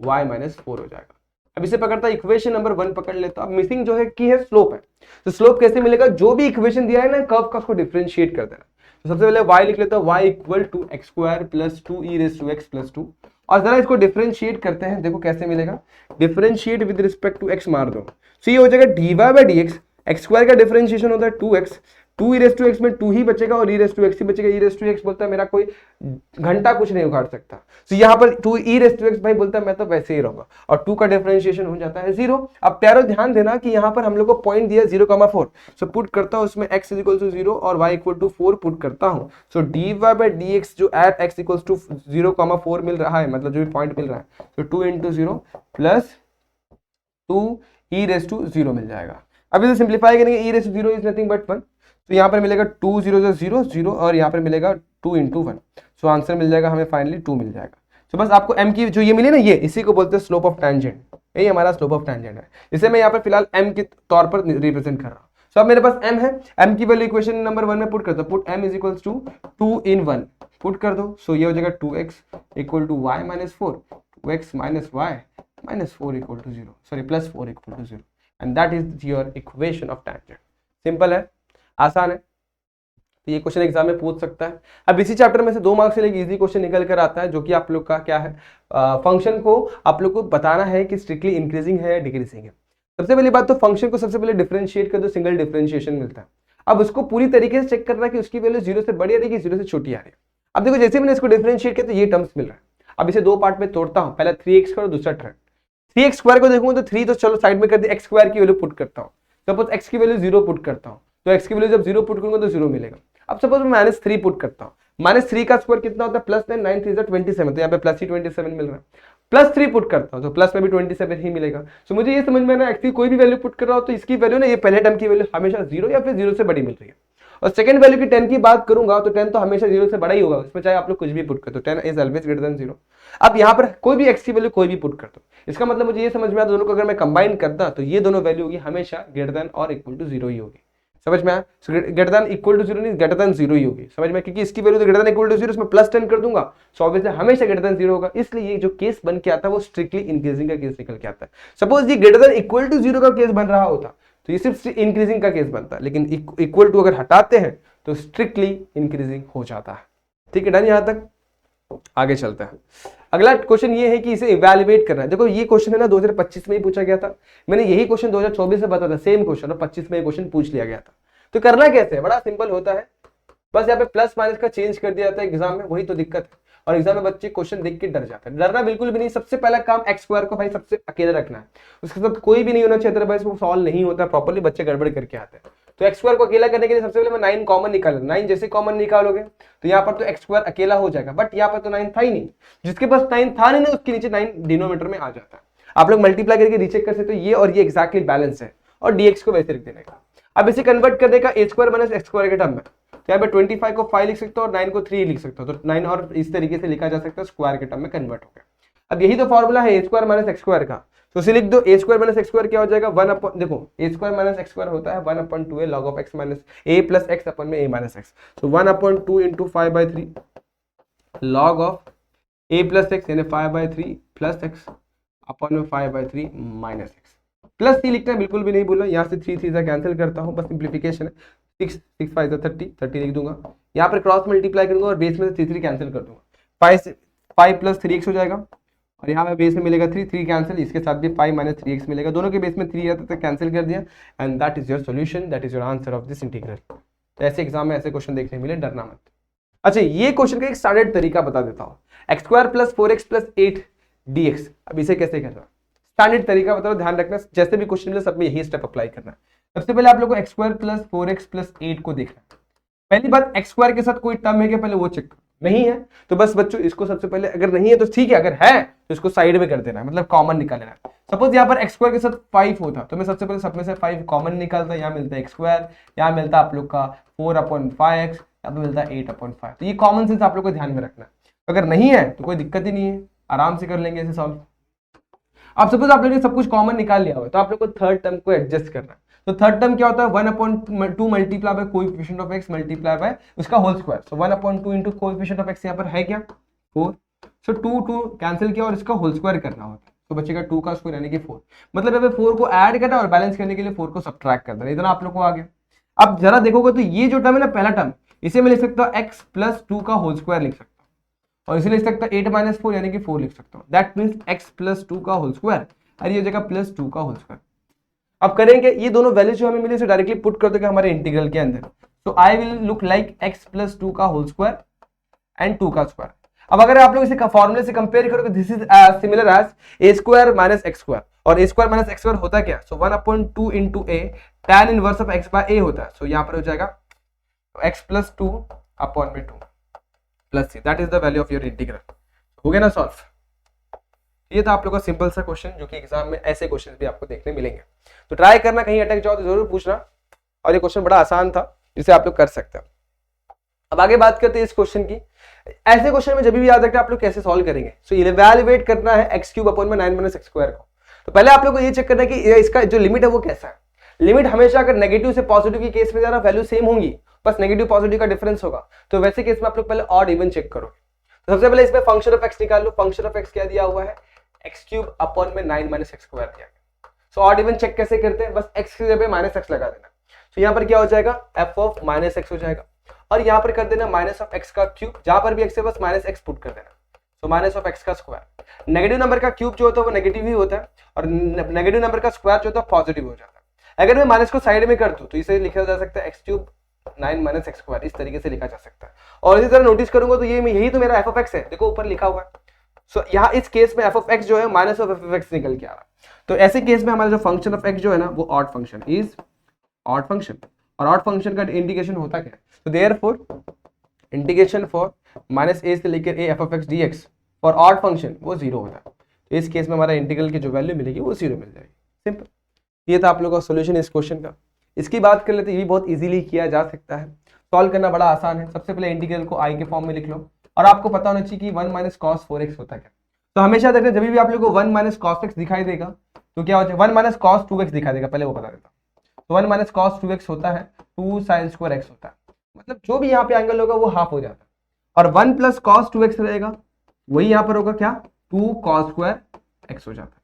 y - 4 हो जाएगा। अब इसे पकड़ता इक्वेशन नंबर 1 पकड़ लेता हूं। अब मिसिंग जो है की है स्लोप है, तो स्लोप कैसे मिलेगा, जो भी इक्वेशन दिया है ना कर्व का उसको डिफरेंशिएट कर देना। तो सबसे पहले y लिख लेता हूं, y = x² + 2e⁻x + 2, और जरा इसको डिफरेंशिएट करते हैं, देखो कैसे मिलेगा। Differentiate with respect to x मार दो, तो ये हो जाएगा dy/dx, x² का डिफरेंशिएशन होता है 2x 2 e raise to x में 2 ही बचेगा और ई रेस टू एक्स ही बचेगा। ई रेस टू एक्स बोलता है मेरा कोई घंटा कुछ नहीं उखाड़ सकता, तो यहाँ पर 2 ई रेस टू एक्स भाई बोलता है मैं तो वैसे ही रहूंगा, और 2 का डिफरेंशिएशन हो जाता है 0। अब प्यारो ध्यान देना कि यहाँ पर हम लोग को पॉइंट दिया 0,4, सो पुट करता हूँ उसमें x इक्वल टू 0 और y इक्वल टू 4 पुट करता हूँ। सो dy बाई डी एक्स जो एट x इक्वल टू 0,4 मिल रहा है, मतलब जो भी पॉइंट मिल रहा है, तो 2 into 0 plus 2 e raise to 0 मिल जाएगा। अब इसे सिंप्लीफाई करेंगे, e raise to 0 is nothing but 1, तो यहाँ पर मिलेगा 2 0 0 0 और यहाँ पर मिलेगा 2 इंटू 1, सो आंसर मिल जाएगा हमें फाइनली 2 मिल जाएगा। तो बस आपको m की जो ये मिली ना, ये इसी को बोलते हैं स्लोप ऑफ टैंजेंट, यही हमारा स्लोप ऑफ टैंजेंट है, इसे मैं यहाँ पर फिलहाल m के तौर पर रिप्रेजेंट कर रहा हूँ। सो अब मेरे पास m है, m की वैल्यू इक्वेशन नंबर 1 में पुट कर दो, put m is equals to 2 in 1 put कर दो। सो ये हो जाएगा 2x equal to y minus 4, 2x minus y minus 4 equal to 0, sorry plus 4 equal to 0, and that is your equation of tangent. Simple है, आसान है, तो ये क्वेश्चन एग्जाम में पूछ सकता है। अब इसी चैप्टर में से 2 मार्क्स से एक इजी क्वेश्चन निकल कर आता है, जो कि आप लोग का क्या है, फंक्शन को आप लोग को बताना है कि स्ट्रिक्टली इंक्रीजिंग है या डिक्रीजिंग है। सबसे पहली बात तो फंक्शन को सबसे पहले डिफरेंशिएट कर दो, सिंगल डिफरेंशिएशन मिलता है। अब उसको पूरी तरीके से चेक करना है कि उसकी वैल्यू 0 से बड़ी आ रही है कि 0 से छोटी आ रही है। अब देखो जैसे मैंने इसको डिफरेंशिएट किया तो ये टर्म्स मिल रहा है। अब इसे 2 पार्ट में तोड़ता हूँ, पहला 3x स्क्वायर और दूसरा 3x स्क्वायर को देखूंगा तो 3 तो चलो साइड में कर दिया, x स्क्वायर की वैल्यू पुट करता हूँ, सपोज x की वैल्यू 0 पुट करता हूँ, तो x की वैल्यू जब 0 पुट करूंगा तो 0 मिलेगा। अब सपोज मैं -3 पुट करता हूँ, -3 का स्क्वायर कितना होता है, प्लस 9 9 3 27, तो यहाँ पे प्लस ही 27 मिल रहा है। +3 पुट करता हूँ तो प्लस में भी 27 ही मिलेगा। सो मुझे ये समझ में ना, एक्चुअली कोई भी वैल्यू पुट कर रहा हो तो इसकी वैल्यू ना, ये पहले टर्म की वैल्यू हमेशा 0 या फिर 0 से बड़ी मिल रही है, और सेकंड वैल्यू की 10 की बात करूंगा तो 10 तो हमेशा 0 से बड़ा ही होगा, उसमें चाहे आप लोग कुछ भी पुट कर दो, 10 इज ऑलवेज ग्रेटर देन 0। अब यहाँ पर कोई भी x की वैल्यू कोई भी पुट कर दो, इसका मतलब मुझे ये समझ में आता दोनों को अगर मैं कंबाइन करता तो ये दोनों वैल्यू होगी हमेशा ग्रेटर देन और इक्वल टू 0 ही होगी। समझ में आया? ग्रेटर देन इक्वल टू 0 नहीं, ग्रेटर देन 0 ही होगी। समझ में? क्योंकि इसकी वैल्यू तो ग्रेटर देन इक्वल टू 0, इसमें प्लस 10 कर दूंगा, सो ऑब्वियसली हमेशा ग्रेटर देन 0 होगा। इसलिए ये जो केस बन के आता है वो स्ट्रिक्टली इंक्रीजिंग का केस निकल के आता है। सपोज ये ग्रेटर देन इक्वल टू 0 का केस बन रहा होता तो ये सिर्फ इंक्रीजिंग का केस बनता है, लेकिन इक्वल टू अगर हटाते हैं तो स्ट्रिक्टली इंक्रीजिंग हो जाता है। ठीक है, डन? यहां तक आगे चलते हैं। अगला क्वेश्चन ये है कि इसे इवैल्यूएट करना है। देखो ये क्वेश्चन है ना 2025 में ही पूछा गया था, मैंने यही क्वेश्चन 2024 में बताया था, सेम क्वेश्चन, और 25 में ये क्वेश्चन पूछ लिया गया था। तो करना कैसे है, बड़ा सिंपल होता है, बस यहाँ पे प्लस माइनस का चेंज कर दिया जाता है एग्जाम में, वही तो दिक्कत है। और एग्जाम में बच्चे क्वेश्चन देख के डर जाते हैं। डरना बिल्कुल भी नहीं, सबसे पहला काम x स्क्वायर को भाई सबसे अकेले रखना है, उसके साथ कोई भी नहीं होना चाहिए, अदरवाइज वो सॉल्व नहीं होता प्रॉपर्ली, बच्चे गड़बड़ करके आते हैं। तो x स्क्वायर को अकेला करने के लिए सबसे पहले मैं 9 कॉमन निकाल, 9 जैसे कॉमन निकालोगे तो यहाँ पर तो x स्क्वायर अकेला हो जाएगा, बट यहाँ पर तो 9 था ही नहीं, जिसके पास 9 था नहीं, उसके नीचे 9 डिनोमीटर में आ जाता है। आप लोग मल्टीप्लाई करके रीचेक कर सकते हो, ये और ये एक्जैक्टली बैलेंस है, और dx को वैसे रख देने का। अब इसे कन्वर्ट कर देगा a square minus x square के टर्म में, तो यहाँ पे 25 को 5 लिख सकते हो और 9 को 3 लिख सकते हो, तो 9 और इस तरीके से लिखा जा सकता है, स्क्वायर के टर्म में कन्वर्ट हो गया। अब यही तो फॉर्मूला है a square minus x square का, तो इसे लिख दो a square minus x square क्या हो जाएगा, 1 अपॉन, देखो a square minus x square होता है 1/2 log of x minus a plus x अपन में a माइनस x, तो 1/2 into 5/3 log of a plus x यानी 5/3 प्लस x अपन में 5/3 माइनस x। प्लस c लिखना है, बिल्कुल भी नहीं बोला, यहाँ से 3 3 कैंसिल करता हूँ, बस सिंप्लीफिकेशन है, 6 6 5 30 लिख दूंगा, यहाँ पर क्रॉस मल्टीप्लाई करूंगा और बेस में से 3 कैंसिल कर दूंगा, 5 प्लस 3x हो जाएगा, और यहाँ पे बेस में मिलेगा 3 कैंसिल, इसके साथ भी 5 माइनस 3x मिलेगा, दोनों के बेस में 3 आता था, कैंसिल कर दिया, and that is your solution, that is your answer of this integral. तो ऐसे एग्जाम में ऐसे क्वेश्चन देखने मिले, डरना मत। अच्छा, ये क्वेश्चन का एक स्टैंडर्ड तरीका बता देता हूँ, x square plus 4x plus 8 dx, अब इसे कैसे करना, स्टैंडर्ड तरीका बताओ, ध्यान रखना, जैसे भी क्वेश्चन मिले सब में यही स्टेप अप्लाई करना है। सबसे पहले आप लोग को x square plus 4x plus 8 को देखना है। पहली बात, x स्क्वायर के साथ कोई टर्म है क्या, पहले वो चेक करो, नहीं है तो बस बच्चों इसको सबसे पहले, अगर नहीं है तो ठीक है, अगर है तो इसको साइड में कर देना है, मतलब कॉमन निकाल लेना है। सपोज यहाँ पर x स्क्वायर के साथ 5 होता तो मैं सबसे पहले सब में से 5 कॉमन निकालता, यहाँ मिलता है x स्क्वायर, यहाँ मिलता है आप लोग का 4/5x, यहाँ पे मिलता है 8/5, तो ये कॉमन सेंस आप लोग को ध्यान में रखना है। अगर नहीं है तो कोई दिक्कत ही नहीं है, आराम से कर लेंगे इसे सॉल्व। अब सपोज आप लोगों ने सब कुछ कॉमन निकाल लिया हो तो आप लोग को थर्ड टर्म को एडजस्ट करना है। तो थर्ड टर्म क्या होता है, 1/2 multiply by coefficient of x multiply by उसका whole square, so 1/2 into coefficient of x यहाँ पर है क्या 4, सो 2 कैंसिल किया और इसका होल स्क्वायर करना होता है, तो बचेगा 2 का स्क्वायर यानी कि 4, मतलब यहाँ पे 4 को ऐड करना और बैलेंस करने के लिए 4 को सब्ट्रैक्ट करना, इतना आप लोग को आ गया। अब जरा देखोगे तो ये जो टर्म है ना, पहला टर्म, इसे मैं लिख सकता हूँ x प्लस 2 का होल स्क्वायर लिख सकता हूँ, और इसे लिख सकता हूँ 8 माइनस 4 यानी कि 4 लिख सकता हूँ, दैट मीन्स x प्लस 2 का होल स्क्वायर, और ये हो जाएगा प्लस 2 का होल स्क्वायर। अब करेंगे ये दोनों वैल्यू जो हमें मिली इसे डायरेक्टली पुट कर देंगे हमारे इंटीग्रल के अंदर, so I will look like x plus 2 का होल स्क्वायर एंड 2 का स्क्वायर। अब अगर आप लोग इसे फॉर्मूले से कंपेयर करोगे, this is similar as a square minus x square, और a square minus x square होता क्या? So 1/2 into a tan inverse of x by a होता है। सो यहाँ पर हो जाएगा x प्लस 2 अपॉन में 2 plus c, that is the value of your integral. हो गया ना सॉल्व? ये था आप लोगों का सिंपल सा क्वेश्चन, जो कि एग्जाम में ऐसे क्वेश्चन भी आपको देखने मिलेंगे। तो ट्राई करना, कहीं अटक जाओ तो जरूर पूछना, और ये क्वेश्चन बड़ा आसान था जिसे आप लोग कर सकते हैं। अब आगे बात करते हैं इस क्वेश्चन की। ऐसे क्वेश्चन में जब भी याद रखना आप लोग कैसे सॉल्व करेंगे। सो इवैल्यूएट करना है एक्स क्यूब अपॉन में 9 माइनस एक्स स्क्वायर को। तो पहले आप लोग को ये चेक करना है कि इसका जो लिमिट है वो कैसा है। लिमिट हमेशा अगर नेगेटिव से पॉजिटिव के केस में जाना वैल्यू सेम होंगी, बस नेगेटिव पॉजिटिव का डिफरेंस होगा। तो वैसे केस में आप लोग पहले ऑड इवन चेक करोगे। तो सबसे पहले इसमें फंक्शन ऑफ एक्स निकाल लो। फंक्शन ऑफ एक्स क्या दिया हुआ है? एक्स क्यूब अपॉन में 9 माइनस एक्स स्क्वायर दिया गया। सो ऑड इवन चेक कैसे करते हैं? बस एक्स की जगह माइनस एक्स लगा देना। तो यहाँ पर क्या हो जाएगा? एफ ऑफ माइनस एक्स हो जाएगा, और यहाँ पर कर देना माइनस ऑफ एक्स का क्यूब, जहां पर भी एक्स है बस माइनस एक्स पुट कर देना। तो माइनस ऑफ एक्स का स्क्वायर। नेगेटिव नंबर का क्यूब जो होता है वो नेगेटिव ही होता है, और नेगेटिव नंबर का स्क्वायर जो होता है पॉजिटिव हो जाता है। अगर मैं माइनस को साइड में कर दूं तो इसे लिखा जा सकता है x cube 9 minus x square, इस तरीके से लिखा जा सकता है। और इसी तरह नोटिस करूंगा तो ये यही तो मेरा एफ ऑफ एक्स है, देखो ऊपर लिखा हुआ है। सो यहाँ इस केस में एफ ऑफ एक्स जो है minus of F of x निकल के आ रहा है। तो ऐसे केस में हमारा जो फंक्शन ऑफ एक्स जो है ना वो odd function is odd function. और ऑड फंक्शन का इंडिकेशन होता क्या है? तो देयरफॉर इंटीग्रेशन फॉर माइनस ए से लेकर A F of x D x for odd function वो जीरो होता है। तो इस केस में हमारा इंटीग्रल की जो वैल्यू मिलेगी वो जीरो मिल जाएगी। सिंपल। ये था आप लोगों का सोल्यूशन इस क्वेश्चन का। इसकी बात कर लेते हैं, ये भी बहुत इजीली किया जा सकता है, सॉल्व करना बड़ा आसान है। सबसे पहले इंटीग्रल को आई के फॉर्म में लिख लो, और आपको पता होना चाहिए कि 1 माइनस कॉस 4x होता है क्या। तो हमेशा देखना जब भी आप लोगों को 1 माइनस कॉस x दिखाई देगा तो क्या हो जाए? 1 माइनस कॉस 2x दिखाई देगा, पहले वो बता देता हूं। तो 1 माइनस कॉस 2x होता है 2 साइन स्क्वायर x होता है, मतलब जो भी यहाँ पे एंगल होगा वो हाफ हो जाता है। और 1 प्लस कॉस 2x रहेगा, वही यहाँ पर होगा क्या? 2 कॉस स्क्वायर x हो जाता है।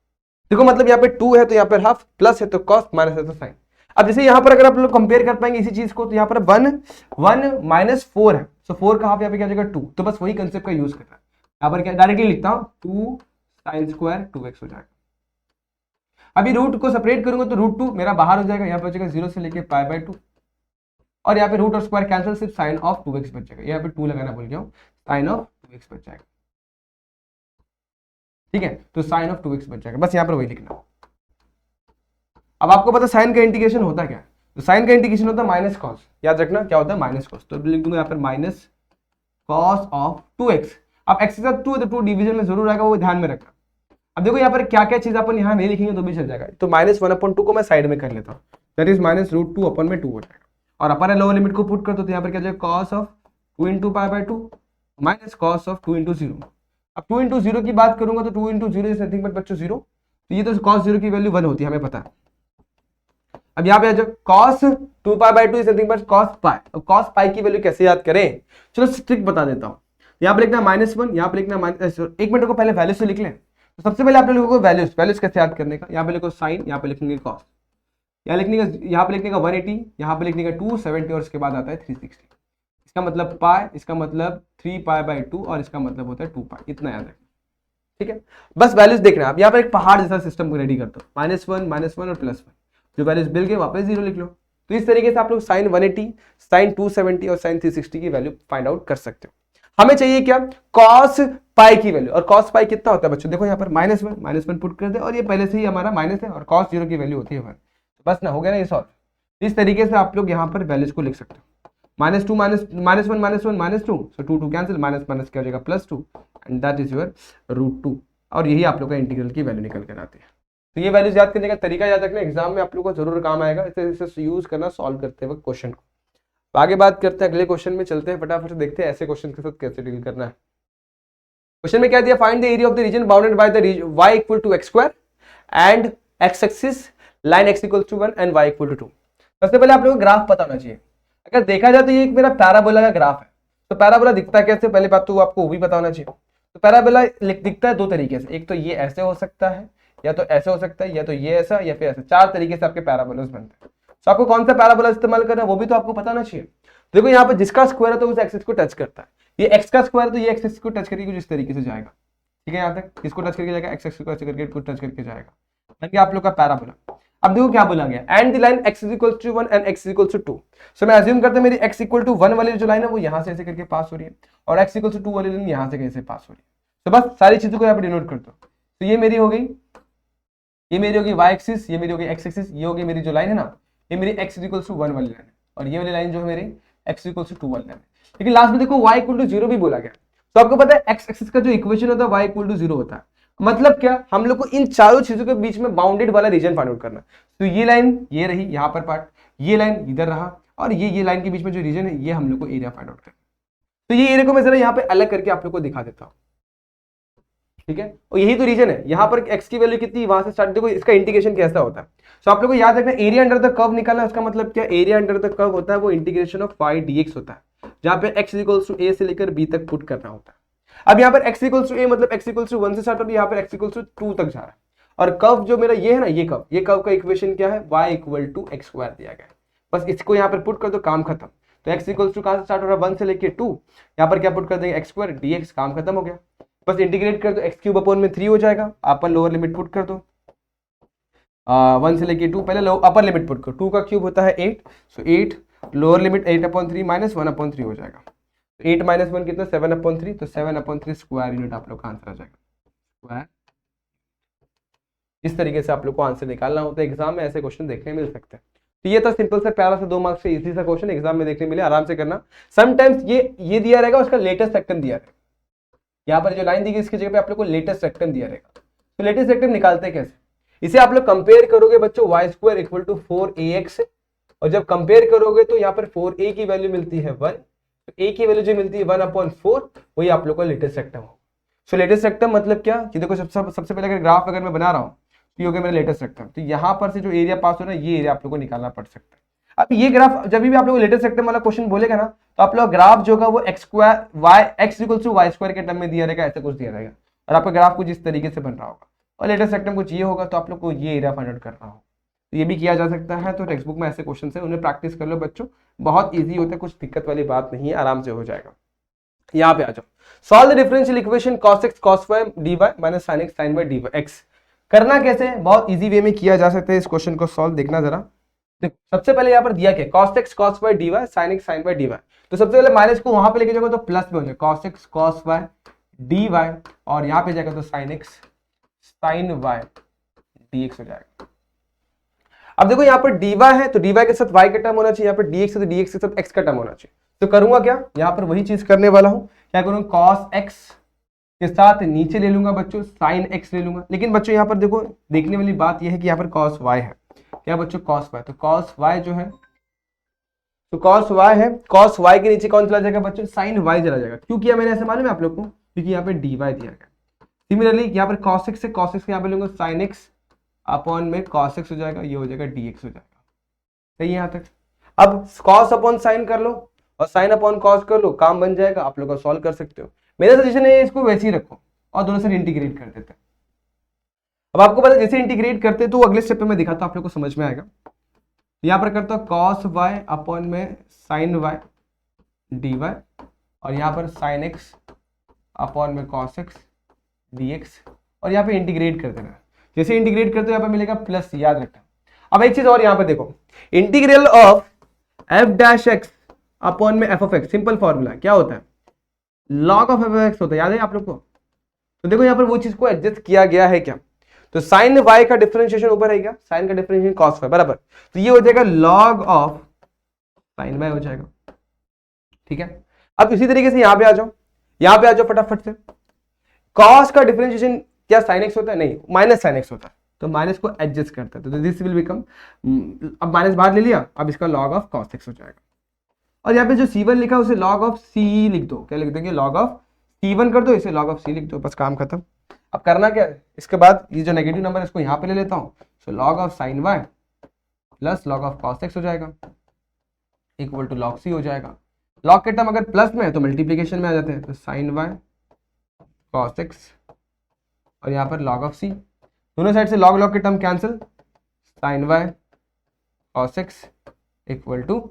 देखो मतलब यहाँ पे 2 है तो यहाँ पर हाफ, प्लस है तो कॉस, माइनस है तो साइन। अब जैसे यहाँ पर अगर आप लोग कंपेयर कर पाएंगे इसी चीज को, तो यहाँ पर 1 माइनस 4 है, सो 4 का हाफ यहाँ पे क्या जाएगा? 2। तो बस वही कंसेप्ट का यूज करना है। यहाँ पर क्या डायरेक्टली लिखता हूँ 2 साइन स्क्वायर 2x हो जाएगा। अभी रूट को सेपरेट करूंगा तो √2 मेरा बाहर हो जाएगा, यहाँ पे बचेगा 0 से लेके पाई बाय 2, और यहाँ पे रूट और स्क्वायर कैंसिल, सिर्फ साइन ऑफ 2x बच जाएगा। यहाँ पे 2 लगाना भूल गया हूँ, साइन ऑफ 2x बच जाएगा। ठीक है, तो साइन ऑफ 2x बच जाएगा, बस यहाँ पर वही लिखना। अब आपको पता साइन का इंटीग्रेशन होता क्या? तो साइन का इंटीग्रेशन होता है माइनस कॉस, याद रखना क्या होता है? Minus cos. तो लिख दूंगा यहाँ पर माइनस कॉस ऑफ 2x। अब x के साथ 2 है तो 2 डिवीजन में जरूर आएगा, वो ध्यान में रखना। अब देखो यहाँ पर क्या क्या चीज अपन यहाँ नहीं लिखेंगे तो भी चल जाएगा। तो -1/2 को मैं साइड में कर लेता हूँ, दैट इज -√2 अपन में 2 हो जाएगा। और अपन लोअर लिमिट को पुट कर दो तो यहाँ पर क्या जाएगा? Cos of 2 into pi by 2 minus cos of 2 into 0। अब 2 इंटू 0 की बात करूंगा तो 2 इंटू 0 इज नथिंग बट बच्चों 0। तो ये तो कॉस 0 की वैल्यू 1 होती है, हमें पता है। अब यहाँ पे आ जाओ, cos 2 pi by 2 is nothing but cos pi. अब कॉस पाई की वैल्यू कैसे याद करें? चलो स्ट्रिक्ट बता देता हूँ। यहाँ पे लिखना -1, यहाँ पे लिखना एक मिनट को पहले वैल्यू से लिख लें। तो सबसे पहले आप लोगों को वैल्यूज कैसे याद करने का? यहाँ पे लिखो साइन, यहाँ पे लिखेंगे कॉस, यहाँ पे लिखने का 180, यहाँ पे लिखने का 270, और इसके बाद आता है 360। इसका मतलब पाई, इसका मतलब 3 पाई बाय 2, और इसका मतलब होता है 2 पाई। इतना याद रखना, ठीक है? बस वैल्यूज देखना। आप यहाँ पर एक पहाड़ जैसा सिस्टम रेडी कर दो, -1 और +1, जो वैल्यूज मिल गए वापस 0 लिख लो। तो इस तरीके से आप लोग साइन 180, साइन 270 और साइन 360 की वैल्यू फाइंड आउट कर सकते हो। हमें चाहिए क्या? कॉस पाई की वैल्यू। और कॉस पाई कितना होता है बच्चों? देखो यहाँ पर -1 पुट कर दे, और ये पहले से ही हमारा माइनस है, और कॉस 0 की वैल्यू होती है 1। बस ना, हो गया ना ये सॉल्व। इस तरीके से आप लोग यहाँ पर वैल्यूज को लिख सकते हो। -2 -1 -2, सो 2 कैंसिल, माइनस माइनस क्या हो जाएगा? +2, एंड दैट इज योर √2। और यही आप लोग का इंटीग्रल की वैल्यू निकल कर आती है। तो ये वैल्यूज याद करने का तरीका याद रखना, एग्जाम में आप लोगों को जरूर काम आएगा। इसे यूज करना सॉल्व करते वक्त क्वेश्चन को। तो आगे बात करते हैं, अगले क्वेश्चन में चलते हैं, फटाफट से देखते हैं ऐसे क्वेश्चन के साथ कैसे डील करना है। क्वेश्चन में क्या दिया? Find the area of the region bounded by the y equal to x square and x axis line x equal to 1 and y equal to 2। सबसे पहले आप लोगों को ग्राफ पता होना चाहिए। अगर देखा जाए तो ये एक मेरा पैराबोला का ग्राफ है। तो पैराबोला दिखता कैसे? पहले बात तो आपको वो भी पता होना चाहिए। तो पैराबोला दिखता है 2 तरीके से, एक तो ये ऐसे हो सकता है, या तो ऐसे हो सकता है, या तो ये ऐसा, या फिर ऐसा। 4 तरीके से आपके पैराबोलास बनते हैं। तो आपको कौन सा पैराबोला इस्तेमाल करना है वो भी तो आपको पता होना चाहिए। देखो यहाँ पर जिसका स्क्वायर है तो उस एक्सिस को टच करता है, ये एक्स का स्क्वायर है तो ये एक्सिस को टच करके कुछ इस तरीके से जाएगा। ठीक है, यहाँ तक इसको टच करके जाएगा, एक्स एक्सिस को टच करके टच करके जाएगा, बन गया आप लोग का पैराबोला। अब देखो क्या बोला गया, and the line x is equal to 1 and x is equal to 2। So मैं अज्यूम करता हूं मेरी x इक्वल टू 1 वाली जो लाइन है वो यहां से ऐसे करके पास हो रही है और x इक्वल टू 2 वाली लाइन यहां से कैसे पास हो रही है। तो बस सारी चीजों को यहाँ पे डिनोट कर दो। तो ये मेरी हो गई, ये मेरी होगी y एक्सिस, ये मेरी होगी x एक्सिस, ये होगी मेरी जो लाइन है ना, ये मेरी x इज इक्वल टू 1 वाली लाइन है और ये वाली लाइन जो है मेरी x इक्वल टू 2 वाली लाइन है। लेकिन लास्ट में देखो y इक्वल टू 0 भी बोला गया। तो आपको पता है x एक्सिस का जो इक्वेशन होता है y इक्वल टू 0 होता है। मतलब क्या, हम लोग को इन चारों चीजों के बीच में बाउंडेड वाला रीजन फाइंड आउट करना। तो ये लाइन ये रही यहाँ पर पार्ट, ये लाइन इधर रहा और ये लाइन के बीच में जो रीजन है ये हम लोग को एरिया फाइंड आउट करना। तो ये एरिया को मैं जरा यहाँ पे अलग करके आप लोग को दिखा देता हूँ, ठीक है। और यही तो रीजन है, यहाँ पर x की वैल्यू कितनी, वहां से स्टार्ट, देखो इसका इंटीग्रेशन कैसा होता है। तो आप लोग को याद रखना, एरिया अंडर द कर्व निकालना, उसका मतलब क्या, एरिया अंडर द कर्व होता है वो इंटीग्रेशन ऑफ y dx होता है, जहाँ पे x इक्वल्स टू a से लेकर b तक पुट करना होता है। अब यहाँ पर x इक्वल्स टू a मतलब x इक्वल्स टू 1 से स्टार्ट हो रहा है, यहाँ पर x इक्वल्स टू 2 तक जा रहा है। और कर्व जो मेरा ये है ना, ये कर्व का इक्वेशन क्या है, y equal to x square दिया गया है। बस इसको यहाँ पर पुट कर दो, काम खत्म। तो x इक्वल्स टू कहाँ से स्टार्ट हो रहा है, 1 से लेके 2, यहाँ पर क्या पुट कर देंगे, x स्क्वायर dx, काम खत्म हो गया। बस इंटीग्रेट कर दो, x क्यूब अपॉन में 3 हो जाएगा, अपन लोअर लिमिट पुट कर दो, 1 से लेके 2, पहले अपर लिमिट पुट करो, 2 का क्यूब होता है 8, सो 8 लोअर लिमिट 8/3 माइनस 1/3 हो जाएगा। 8 माइनस 1 कितना, 7/3, तो 7/3 स्क्वायर यूनिट आप लोग का आंसर आ जाएगा, स्क्वायर। इस तरीके से आप लोग को आंसर निकालना होता है, एग्जाम में ऐसे क्वेश्चन देखने मिल सकते हैं। तो ये था सिंपल सा प्यारा सा 2 मार्क्स से इजी सा क्वेश्चन, एग्जाम में देखने मिले, आराम से करना। समटाइम्स ये दिया रहेगा, उसका लेटेस्ट सेक्टम दिया रहेगा, यहाँ पर जो लाइन दी गई इसकी जगह पे आप लोग को लेटेस्ट सेक्टम दिया रहेगा। तो लेटेस्ट सेक्टम निकालते हैं कैसे, इसे आप लोग कंपेयर करोगे बच्चों, y square equal to 4ax, और जब कंपेयर करोगे तो यहाँ पर 4a की वैल्यू मिलती है 1, तो a की वैल्यू जो मिलती है 1/4, वही आप लोग को लेटेस्ट सेक्टम हो। सो लेटेस्ट सेक्टम मतलब क्या कि देखो सबसे पहले अगर ग्राफ अगर मैं बना रहा हूँ तो ये हो गया मेरा लेटेस्ट सेक्टम। तो यहाँ पर से जो एरिया पास हो रहा है ये एरिया आप लोग को निकालना पड़ सकता है। अब ये ग्राफ जब भी आप लोग लेटेस्ट सेक्टम वाला क्वेश्चन बोलेगा ना, तो आप लोग ग्राफ जो होगा वो x equal to y square के टर्म में दिया रहेगा, ऐसा कुछ दिया रहेगा, और आपका ग्राफ कुछ इस तरीके से बन रहा होगा, और लेटेस्ट सेक्टम कुछ ये होगा, तो आप लोग को ये एरिया फाइंड आउट करना होगा। तो ये भी किया जा सकता है। तो टेक्स्ट बुक में ऐसे क्वेश्चन है, उन्हें प्रैक्टिस कर लो बच्चों, बहुत ईजी होता है, कुछ दिक्कत वाली बात नहीं है, आराम से हो जाएगा। यहाँ पे आ जाओ, solve the differential equation cos x cos y dy minus sin x sin y dx। करना कैसे है, बहुत इजी वे में किया जा सकता है इस क्वेश्चन को सॉल्व, देखना जरा। देखो सबसे पहले यहाँ पर दिया क्या, cos x cos y dy sin x sin y dy। तो सबसे पहले माइनस को वहां पे लेके जाओगे तो प्लस में हो जाएगा, cos x cos y dy, और यहाँ पे जाएगा तो sin x sin y dx हो जाएगा। अब देखो यहाँ पर dy है तो dy के साथ y का टर्म होना चाहिए, यहाँ पर dx है तो dx के साथ x का टर्म होना चाहिए। तो करूंगा क्या, यहाँ पर वही चीज करने वाला हूं, क्या करूंगा, cos x के साथ नीचे ले लूंगा बच्चों, sin x ले लूंगा। लेकिन बच्चों यहाँ पर देखो देखने वाली बात यह है कि यहाँ पर cos y है, क्या बच्चों cos y, तो cos y जो है, तो cos y है, cos y के नीचे कौन चला जाएगा बच्चों, sin y चला जाएगा। क्यों किया मैंने ऐसे मालूम है आप लोग को, क्योंकि यहाँ पे dy दिया गया। सिमिलरली यहाँ पर cos x है, cos x यहाँ पे लूंगा sin x अपॉन में cos x हो जाएगा, ये हो जाएगा dx हो जाएगा। सही है यहाँ तक। अब cos अपॉन sin कर लो और sin अपॉन cos कर लो, काम बन जाएगा, आप लोग को सॉल्व कर सकते हो। मेरा सजेशन है इसको वैसे ही रखो और दोनों से इंटीग्रेट कर देते हैं। अब आपको पता है जैसे इंटीग्रेट करते हैं तो अगले स्टेप पे मैं दिखाता हूं, आप लोग को समझ में आएगा। यहाँ पर करता हूँ cos y अपॉन में sin y dy, और यहाँ पर sin x अपॉन में cos x dx, और यहाँ पे इंटीग्रेट कर देना। जैसे इंटीग्रेट करते हो यहाँ पे मिलेगा प्लस, याद रखना। अब एक चीज और यहाँ पे देखो, integral of f dash x upon में f of x, simple formula क्या होता है, log of f of x होता है, याद है आप लोग को। तो देखो यहाँ पर वो चीज को एडजस्ट किया गया है क्या, तो sin y का डिफरेंशिएशन ऊपर है क्या, sin का डिफरेंशिएशन cos y बराबर, तो ये हो जाएगा log ऑफ sin y हो जाएगा, ठीक है। अब इसी तरीके से यहाँ पे आ जाओ, यहाँ पे आ जाओ फटाफट से, cos का डिफरेंशिएशन क्या sin x होता है, नहीं माइनस sin x होता है, तो माइनस को एडजस्ट करता है, तो दिस विल बिकम, अब माइनस बाहर ले लिया, अब इसका log ऑफ cos x हो जाएगा। और यहाँ पे जो c1 लिखा है उसे log ऑफ c लिख दो, क्या लिख देंगे, log ऑफ c1 कर दो, इसे log ऑफ c लिख दो, बस काम खत्म। अब करना क्या है, इसके बाद ये जो नेगेटिव नंबर है इसको यहाँ पे ले लेता हूँ, सो log of sin y plus log of cos x हो जाएगा, इक्वल टू log c हो जाएगा। log के टर्म अगर प्लस में है तो मल्टीप्लीकेशन में आ जाते हैं, तो sin y cos x और यहाँ पर log ऑफ c, दोनों साइड से log के term cancel, sin y cos x equal to.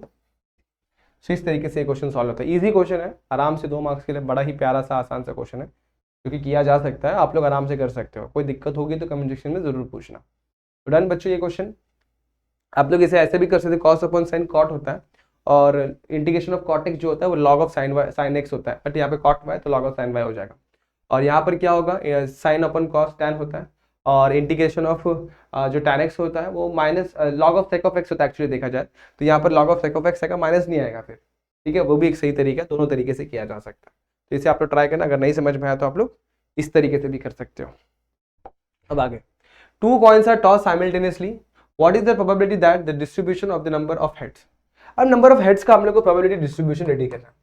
इस तरीके से क्वेश्चन सॉल्व होता है, इजी क्वेश्चन है, आराम से 2 मार्क्स के लिए, बड़ा ही प्यारा सा आसान सा क्वेश्चन है, क्योंकि किया जा सकता है, आप लोग आराम से कर सकते हो। कोई दिक्कत होगी तो कमेंट सेक्शन में जरूर पूछना। तो डन बच्चों ये क्वेश्चन। आप लोग इसे ऐसे भी कर सकते हैं, कॉस अपॉन साइन कॉट होता है, और इंटीग्रेशन ऑफ कॉट एक्स जो होता है वो लॉग ऑफ साइन एक्स होता है, बट यहाँ पे कॉट वाई तो लॉग ऑफ साइन वाई हो जाएगा। और यहाँ पर क्या होगा, साइन अपॉन कॉस टैन होता है, और इंटीग्रेशन ऑफ जो टैन एक्स होता है वो minus log of sake of x होता है एक्चुअली देखा जाए तो, यहाँ पर log of sake of x आएगा, माइनस नहीं आएगा फिर, ठीक है। वो भी एक सही तरीका है, दोनों तरीके से किया जा सकता है। तो इसे आप लोग ट्राई करना, अगर नहीं समझ में आया तो आप लोग इस तरीके से भी कर सकते हो। अब आगे, two coins are toss simultaneously, what is the probability that the distribution of the number of heads. अब नंबर ऑफ हेड्स का हम लोग को प्रोबेबिलिटी डिस्ट्रीब्यूशन रेडी करना है।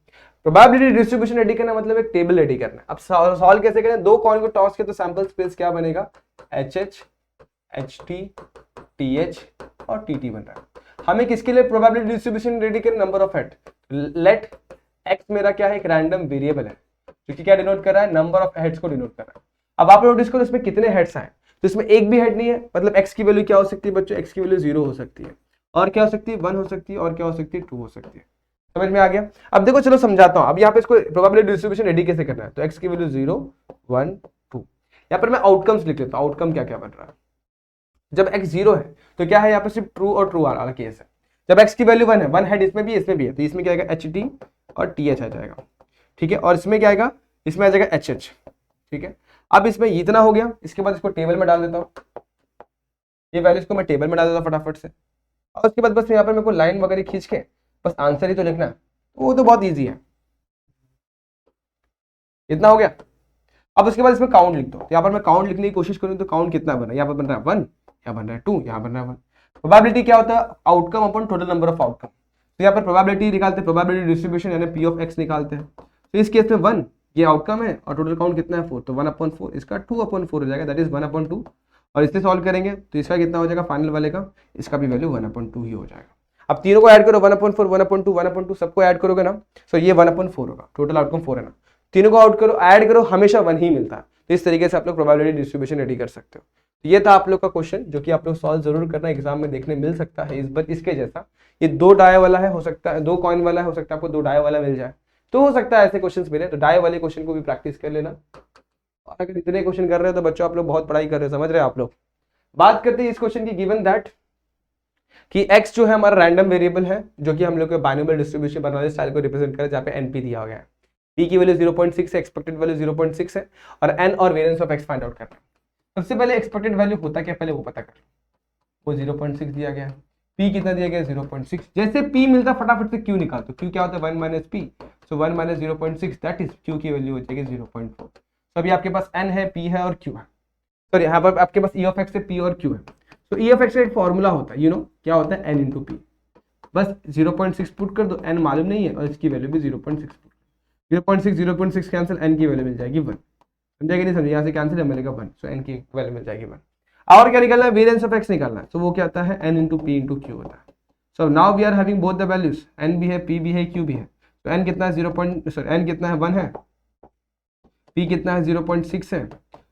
प्रोबेबिलिटी डिस्ट्रीब्यूशन रेडी करना मतलब एक टेबल रेडी करना है। अब सॉल्व कैसे करें, दो कॉइन को टॉस किया तो सैंपल स्पेस क्या बनेगा, H H, H T, T H और टी टी बन रहा है। हमें किसके लिए प्रोबेबिलिटी डिस्ट्रीब्यूशन रेडी करें, number of head. Let x मेरा क्या है, एक रैंडम वेरिएबल है जो कि क्या डिनोट कर रहा है, नंबर ऑफ हेड्स को डिनोट कर रहा है। अब आप नोटिस करो इसमें कितने हेड्स आए, तो इसमें एक भी हेड नहीं है, मतलब एक्स की वैल्यू क्या हो सकती है बच्चों, एक्स की वैल्यू 0 हो सकती है, और क्या हो सकती है 1 हो सकती है, और क्या हो सकती है 2 हो सकती है। समझ में आ गया। अब देखो चलो समझाता हूं, अब यहाँ पे इसको प्रोबेबिलिटी डिस्ट्रीब्यूशन रेडी कैसे करना है। तो एक्स की वैल्यू 0 1 2, यहाँ पर मैं आउटकम्स लिख लेता हूँ, आउटकम क्या क्या बन रहा है। जब x 0 है तो क्या है, यहाँ पर सिर्फ ट्रू और ट्रू वाला केस है। जब x की वैल्यू 1 है, 1 हेड इसमें भी है, तो इसमें क्या आएगा एच टी और टी एच आ जाएगा, ठीक है। और इसमें क्या आएगा, इसमें आ जाएगा एच एच, ठीक है। अब इसमें इतना हो गया, इसके बाद इसको टेबल में डाल देता हूँ, ये वैल्यूज को मैं टेबल में डाल देता हूँ फटाफट से, और उसके बाद बस यहाँ पर मेरे को लाइन वगैरह खींच के बस आंसर ही तो लिखना है, वो तो बहुत ईजी है। इतना हो गया। अब उसके बाद इसमें काउंट लिख दो, तो यहाँ पर मैं काउंट लिखने की कोशिश करूँ तो काउंट कितना बना, यहाँ पर बन रहा है 1, यहाँ बन रहा है 2, यहाँ बन रहा है 1। प्रोबेबिलिटी क्या होता है, outcome upon total number of outcome. तो यहाँ पर प्रोबेबिलिटी निकालते हैं, प्रोबेबिलिटी डिस्ट्रीब्यूशन यानी पी ऑफ एक्स निकालते हैं। तो इस केस में 1 ये आउटकम है और टोटल काउंट कितना है 4, तो 1/4, इसका 2/4 हो जाएगा, दैट इज 1/2। और इससे सॉल्व करेंगे तो इसका कितना हो जाएगा फाइनल वाले का, इसका भी वैल्यू 1/2 ही हो जाएगा। अब तीनों को ऐड करो, 1/4 1/2 1/2 सबको ऐड करोगे ना, तो ये 1/4 होगा, टोटल आउटकम 4 है ना। तीनों को आउट करो, ऐड करो, हमेशा 1 ही मिलता है। तो इस तरीके से आप लोग प्रोबेबिलिटी डिस्ट्रीब्यूशन रेडी कर सकते हो। तो ये था आप लोग का क्वेश्चन, जो कि आप लोग सॉल्व जरूर करना, एग्जाम में देखने मिल सकता है इस बार इसके जैसा। ये 2 डाई वाला है, हो सकता है 2 कॉइन वाला है, हो सकता है आपको 2 डाई वाला मिल जाए, तो हो सकता है ऐसे क्वेश्चन मिले। तो डाई वाले क्वेश्चन को भी प्रैक्टिस कर लेना। और अगर इतने क्वेश्चन कर रहे हो तो बच्चों आप लोग बहुत पढ़ाई कर रहे हो, समझ रहे हो आप लोग। बात करते हैं इस क्वेश्चन की, गिवन दैट कि x जो है हमारा रैंडम वेरिएबल है, जो कि हम लोग के बाइनोमियल डिस्ट्रीब्यूशन बर्नौली स्टाइल को रिप्रेजेंट करे, जहाँ पे np दिया गया है। p की वैल्यू 0.6 है, एक्सपेक्टेड वैल्यू 0.6 है, और n और variance of x find out करना है। सबसे पहले एक्सपेक्टेड वैल्यू होता क्या, पहले वो पता कर। वो 0.6 दिया गया है, p कितना दिया गया है 0.6। जैसे p मिलता फटाफट से q निकाल, तो q क्या होता है 1 minus p, so 1 minus 0.6 that is q की वैल्यू हो जाएगी 0.4। तो अभी आपके पास n है, p है और q है, सॉरी यहाँ पर आपके पास e ऑफ x है, p और q है। तो e ऑफ x का एक फॉर्मूला होता है, क्या होता है n इंटू पी। बस 0.6 पुट कर दो, n मालूम नहीं है और इसकी वैल्यू भी 0.6 पुट, 0.6 कैंसिल, n की वैल्यू मिल जाएगी 1। समझेगा नहीं समझे, यहाँ से कैंसिल मिलेगा 1, सो n की वैल्यू मिल जाएगी 1। और क्या निकालना है, वेरिएंस ऑफ x निकालना है, तो वो क्या आता है n into p into q होता है। So now we are having both the values, n भी है, p भी है, q भी है। तो n कितना है n कितना है 1 है, p कितना है 0.6 है,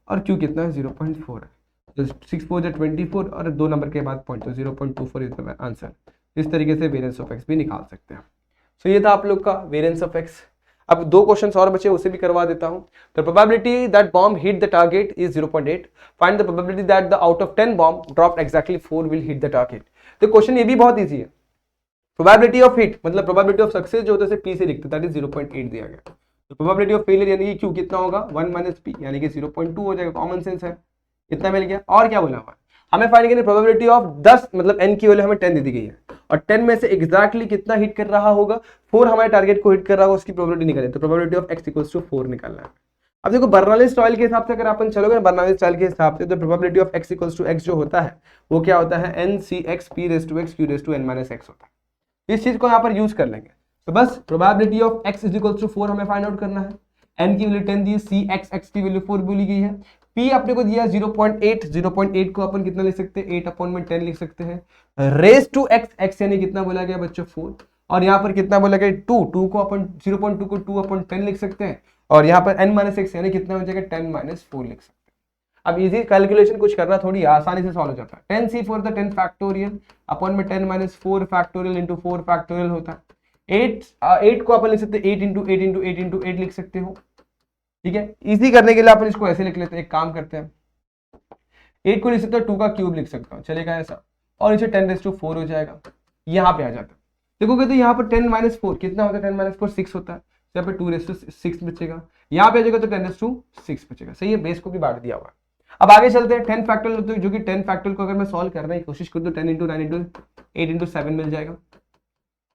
और q कितना है 0.4 है। तो 6 4 24 और 2 नंबर के बाद पॉइंट, तो 0.24 इज द आंसर। इस तरीके से वेरिएंस ऑफ एक्स भी निकाल सकते हैं। सो ये था आप लोग का वेरिएंस ऑफ एक्स। अब 2 क्वेश्चंस और बचे, उसे भी करवा देता हूं। The probability that bomb hit the target is 0.8, find the probability that the out of 10 bomb dropped exactly 4 will hit the target. तो क्वेश्चन ये भी बहुत ईजी है। प्रोबेबिलिटी ऑफ हिट मतलब प्रोबेबिलिटी ऑफ सक्सेस जो होता है पी से लिखते हैं, दैट इज 0.8 दिया गया। तो प्रोबेबिलिटी ऑफ फेलियर यानी कि क्यू कितना होगा 1 माइनस पी, यानी कि 0.2 हो जाएगा, कॉमन सेंस है, इतना मिल गया। और क्या बोला हुआ है हमें फाइंड करनी प्रोबेबिलिटी ऑफ 10, मतलब n की वैल्यू हमें 10 दे दी गई है, और 10 में से एग्जैक्टली कितना हिट कर रहा होगा, 4 हमारे टारगेट को हिट कर रहा होगा, उसकी प्रोबेबिलिटी निकालें। तो probability of x equals to 4 निकालना है। अब देखो बर्नौली स्टाइल के हिसाब से अगर अपन चलोगे ना, बर्नौली स्टाइल के हिसाब से, तो probability of x equals to x जो होता है वो क्या होता है n c x p raise to x q raise to n minus x होता है। इस चीज को यहाँ पर यूज कर लेंगे। तो बस probability of x is equals to 4 हमें फाइंड आउट करना है। n की वैल्यू 10 दी है, c x की वैल्यू 4 बोली गई है, p अपने को दिया 0.8 को अपन कितना लिख सकते हैं 8/10 लिख सकते हैं, रेज टू x यानी कितना बोला गया बच्चों 4, और यहाँ पर कितना बोला गया 2 को अपन 0.2 को 2/10 लिख सकते हैं, और यहाँ पर n माइनस एक्स यानी कितना हो जाएगा 10 माइनस 4 लिख सकते हैं। अब इजी कैलकुलेशन कुछ करना थोड़ी आसानी से सॉल्व हो जाता है। 10 c4 द 10 फैक्टोरियल अपन में 10 माइनस 4 फैक्टोरियल इंटू 4 फैक्टोरियल होता है। 8 को अपन लिख सकते हैं 8 इंटू 8 इंटू 8 इंटू 8 लिख सकते हो, ठीक है। इजी करने के लिए अपन इसको ऐसे लिख लेते हैं, एक काम करते हैं 8 को लिख सकते हो 2 का क्यूब लिख सकता हूँ, चलेगा ऐसा। और नीचे 10⁻4 हो जाएगा, यहाँ पे आ जाता है। देखोगे तो यहाँ पर 10⁻4 कितना होता है, 10⁻4 6 होता है, तो यहाँ पे 2�6 बचेगा, यहाँ पे आ जाएगा तो 10⁻6 बचेगा। सही है, बेस को भी बांट दिया हुआ है। अब आगे चलते हैं 10 फैक्टोरियल, तो जो कि 10 फैक्टोरियल को अगर मैं सॉल्व करने की कोशिश करूँ तो 10 × 9 × 8 × 7 मिल जाएगा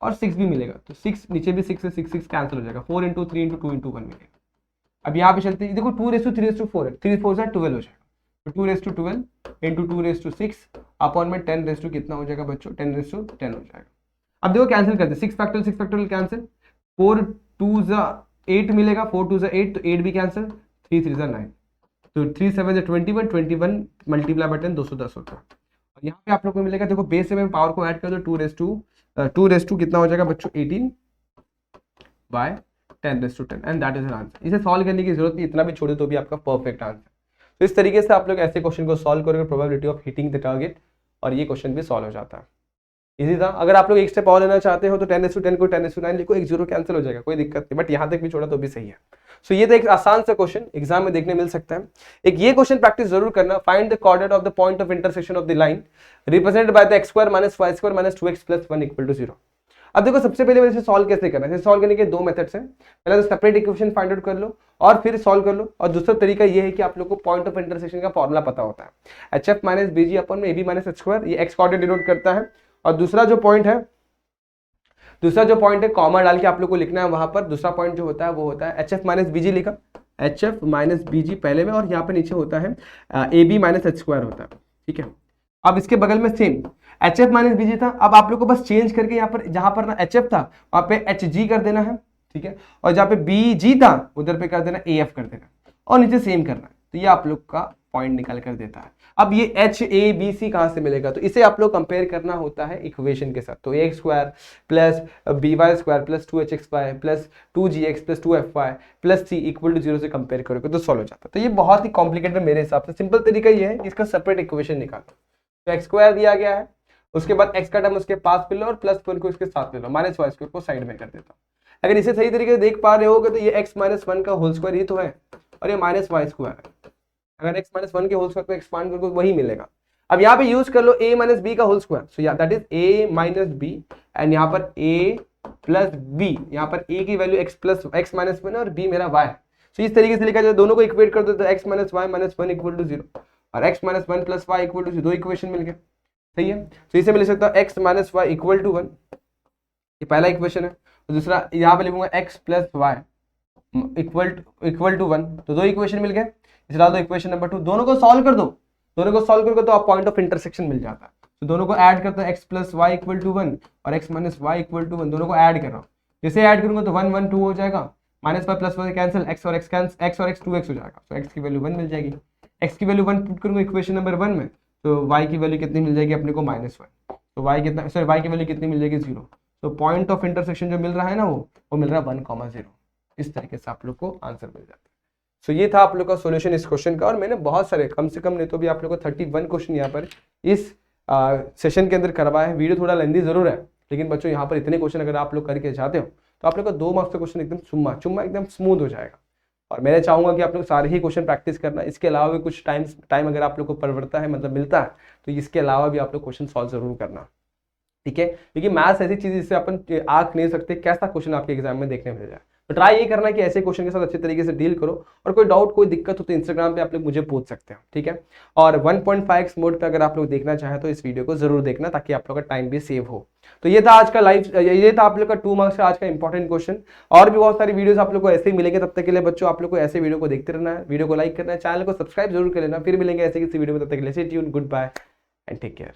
और 6 भी मिलेगा, तो 6 नीचे भी 6 से 6 कैंसिल हो जाएगा, 4 × 3 × 2 × 1 मिलेगा। अब यहाँ पे चलते हैं, देखो 2:3:4 है, 3 4 12 हो जाएगा, तो 2:12 × 2:6 अपॉन में 10 कितना हो जाएगा बच्चों, 10 हो जाएगा। अब देखो कैंसिल करते, 6 फैक्टोरियल कैंसिल, 4 2 8 मिलेगा, 4 2 8, तो 8 भी कैंसिल, 3 3 9, तो 3 7 21, 21 मल्टीप्लाई बाय 10 210 होता है। और यहाँ पे आप लोग को मिलेगा, देखो बेस से मैं पावर को ऐड कर दो, 2 कितना हो जाएगा बच्चों, 18/10 and that is an answer. इसे सॉल्व करने की जरूरत नहीं, इतना भी छोड़े तो भी आपका परफेक्ट आंसर। तो इस तरीके से आप लोग ऐसे क्वेश्चन को सॉल्व करोगे, probability of hitting the target, और ये क्वेश्चन भी सॉल्व हो जाता है। इजी था। अगर आप लोग एक स्टेप और लेना चाहते हो तो 10:10 को 10:9 लिखो, एक 0 कैंसिल हो जाएगा, कोई दिक्कत नहीं, बट यहाँ तक भी छोड़ा तो भी सही है। सो ये तो एक आसान सा क्वेश्चन एग्जाम में देखने मिल सकता है। एक ये क्वेश्चन प्रैक्टिस जरूर करना, find the coordinate of the point of intersection of the line represented by the x² - y² - 2x + 1 = 0। अब देखो सबसे पहले इसे सॉल्व कैसे करना है। इसे सॉल्व करने के दो मेथड्स हैं, पहले तो सेपरेट इक्वेशन फाइंड आउट कर लो और फिर सॉल्व कर लो, और दूसरा तरीका ये है कि आप लोग को पॉइंट ऑफ इंटरसेक्शन का फॉर्मूला पता होता है, HF - BG upon AB - h², ये x कोऑर्डिनेट डिनोट करता है। और दूसरा जो पॉइंट है कॉमा डाल के आप लोग को लिखना है वहां पर। दूसरा पॉइंट जो होता है वो होता है HF - BG लिखा, HF - BG पहले में, और यहाँ पे नीचे होता है AB - h² होता है, ठीक है। अब इसके बगल में सेम HF - BG था, अब आप लोग को बस चेंज करके यहाँ पर, जहां पर ना HF था वहां पे HG कर देना है, ठीक है, और जहाँ पे BG था उधर पे कर देना AF कर देना, और नीचे सेम करना है, तो ये आप लोग का पॉइंट निकाल कर देता है। अब ये HABC कहां से मिलेगा, तो इसे आप लोग कंपेयर करना होता है इक्वेशन के साथ, तो AX² + BY² + 2HXY + 2GX + 2FY + C = 0 से कंपेयर करोगे तो सॉल्व हो जाता है। तो ये बहुत ही कॉम्प्लिकेटेड मेरे हिसाब से, सिंपल तरीका ये है, इसका सेपरेट इक्वेशन निकालो। तो x² दिया गया है, उसके बाद x का टर्म उसके पास ले लो और +1 को इसके साथ ले लो, -y² को साइड में कर देता हूं। अगर इसे सही तरीके से देख पा रहे होगे तो ये x - 1 का होल स्क्वायर ही तो है, और ये -y² है। अगर x - 1 के होल स्क्वायर को एक्सपांड करोगे वही मिलेगा। अब यहाँ पे यूज कर लो a - b का whole square, so that is a - b, and यहाँ पर a + b, यहाँ पर a की वैल्यू x - 1 और b मेरा y है। सो इस तरीके से लिखा जाए, दोनों को इक्वेट कर दो तो x - y - 1 = 0 और x - 1 + y = 0, दो इक्वेशन मिल गए, सही है। तो इसे मैं लिख सकता हूँ x - y = 1, ये पहला इक्वेशन है। तो दूसरा यहाँ पे लिखूंगा x + y = 1, तो दो इक्वेशन मिल गए। इसे डाल दो इक्वेशन नंबर 2, दोनों को सॉल्व कर दो, दोनों को सॉल्व करोगे तो आप पॉइंट ऑफ इंटरसेक्शन मिल जाता है। तो दोनों को ऐड करते हैं, x + y = 1 और x - y = 1, दोनों को ऐड कर रहा हूँ। जैसे ऐड करूंगा तो 1 1 2 हो जाएगा, -y + y कैंसिल, x और x 2x हो जाएगा, तो x की वैल्यू 1 मिल जाएगी। x की वैल्यू 1 पुट करूंगा इक्वेशन नंबर 1 में, तो y की वैल्यू कितनी मिल जाएगी अपने को, -1, तो y की वैल्यू कितनी मिल जाएगी, 0। तो पॉइंट ऑफ इंटरसेक्शन जो मिल रहा है ना वो मिल रहा है 1, 0। इस तरीके से आप लोग को आंसर मिल जाता है। सो ये था आप लोग का सॉल्यूशन इस क्वेश्चन का, और मैंने बहुत सारे, कम से कम नहीं तो भी आप लोग को 31 क्वेश्चन यहाँ पर इस सेशन के अंदर करवाया है। वीडियो थोड़ा लेंदी जरूर है, लेकिन बच्चों यहाँ पर इतने क्वेश्चन अगर आप लोग करके जाते हो तो आप लोग का 2 मार्क्स का क्वेश्चन एकदम चुम्मा एकदम स्मूथ हो जाएगा। और मैं चाहूंगा कि आप लोग सारे ही क्वेश्चन प्रैक्टिस करना, इसके अलावा भी कुछ टाइम अगर आप लोग को परवड़ता है, मतलब मिलता है, तो इसके अलावा भी आप लोग क्वेश्चन सॉल्व जरूर करना, ठीक है। क्योंकि मैथ्स ऐसी चीज जिससे अपन आंख नहीं सकते कैसा क्वेश्चन आपके एग्जाम में देखने मिल जाए। तो ट्राई ये करना कि ऐसे क्वेश्चन के साथ अच्छे तरीके से डील करो, और कोई डाउट कोई दिक्कत हो तो इंस्टाग्राम पे आप लोग मुझे पूछ सकते हैं, ठीक है। और 1.5x मोड पे अगर आप लोग देखना चाहें तो इस वीडियो को जरूर देखना, ताकि आप लोग का टाइम भी सेव हो। तो ये था आज का ये था आप लोग का 2 मार्क्स का आज का इंपॉर्टेंट क्वेश्चन। और भी बहुत सारी वीडियोस आप लोग को ऐसे ही मिलेंगे। तब तक के लिए बच्चों आप लोग को ऐसे वीडियो को देखते रहना है, वीडियो को लाइक करना है, चैनल को सब्सक्राइब जरूर कर लेना। फिर मिलेंगे ऐसे किसी वीडियो में, तब तक के लिए stay tuned, goodbye and take care.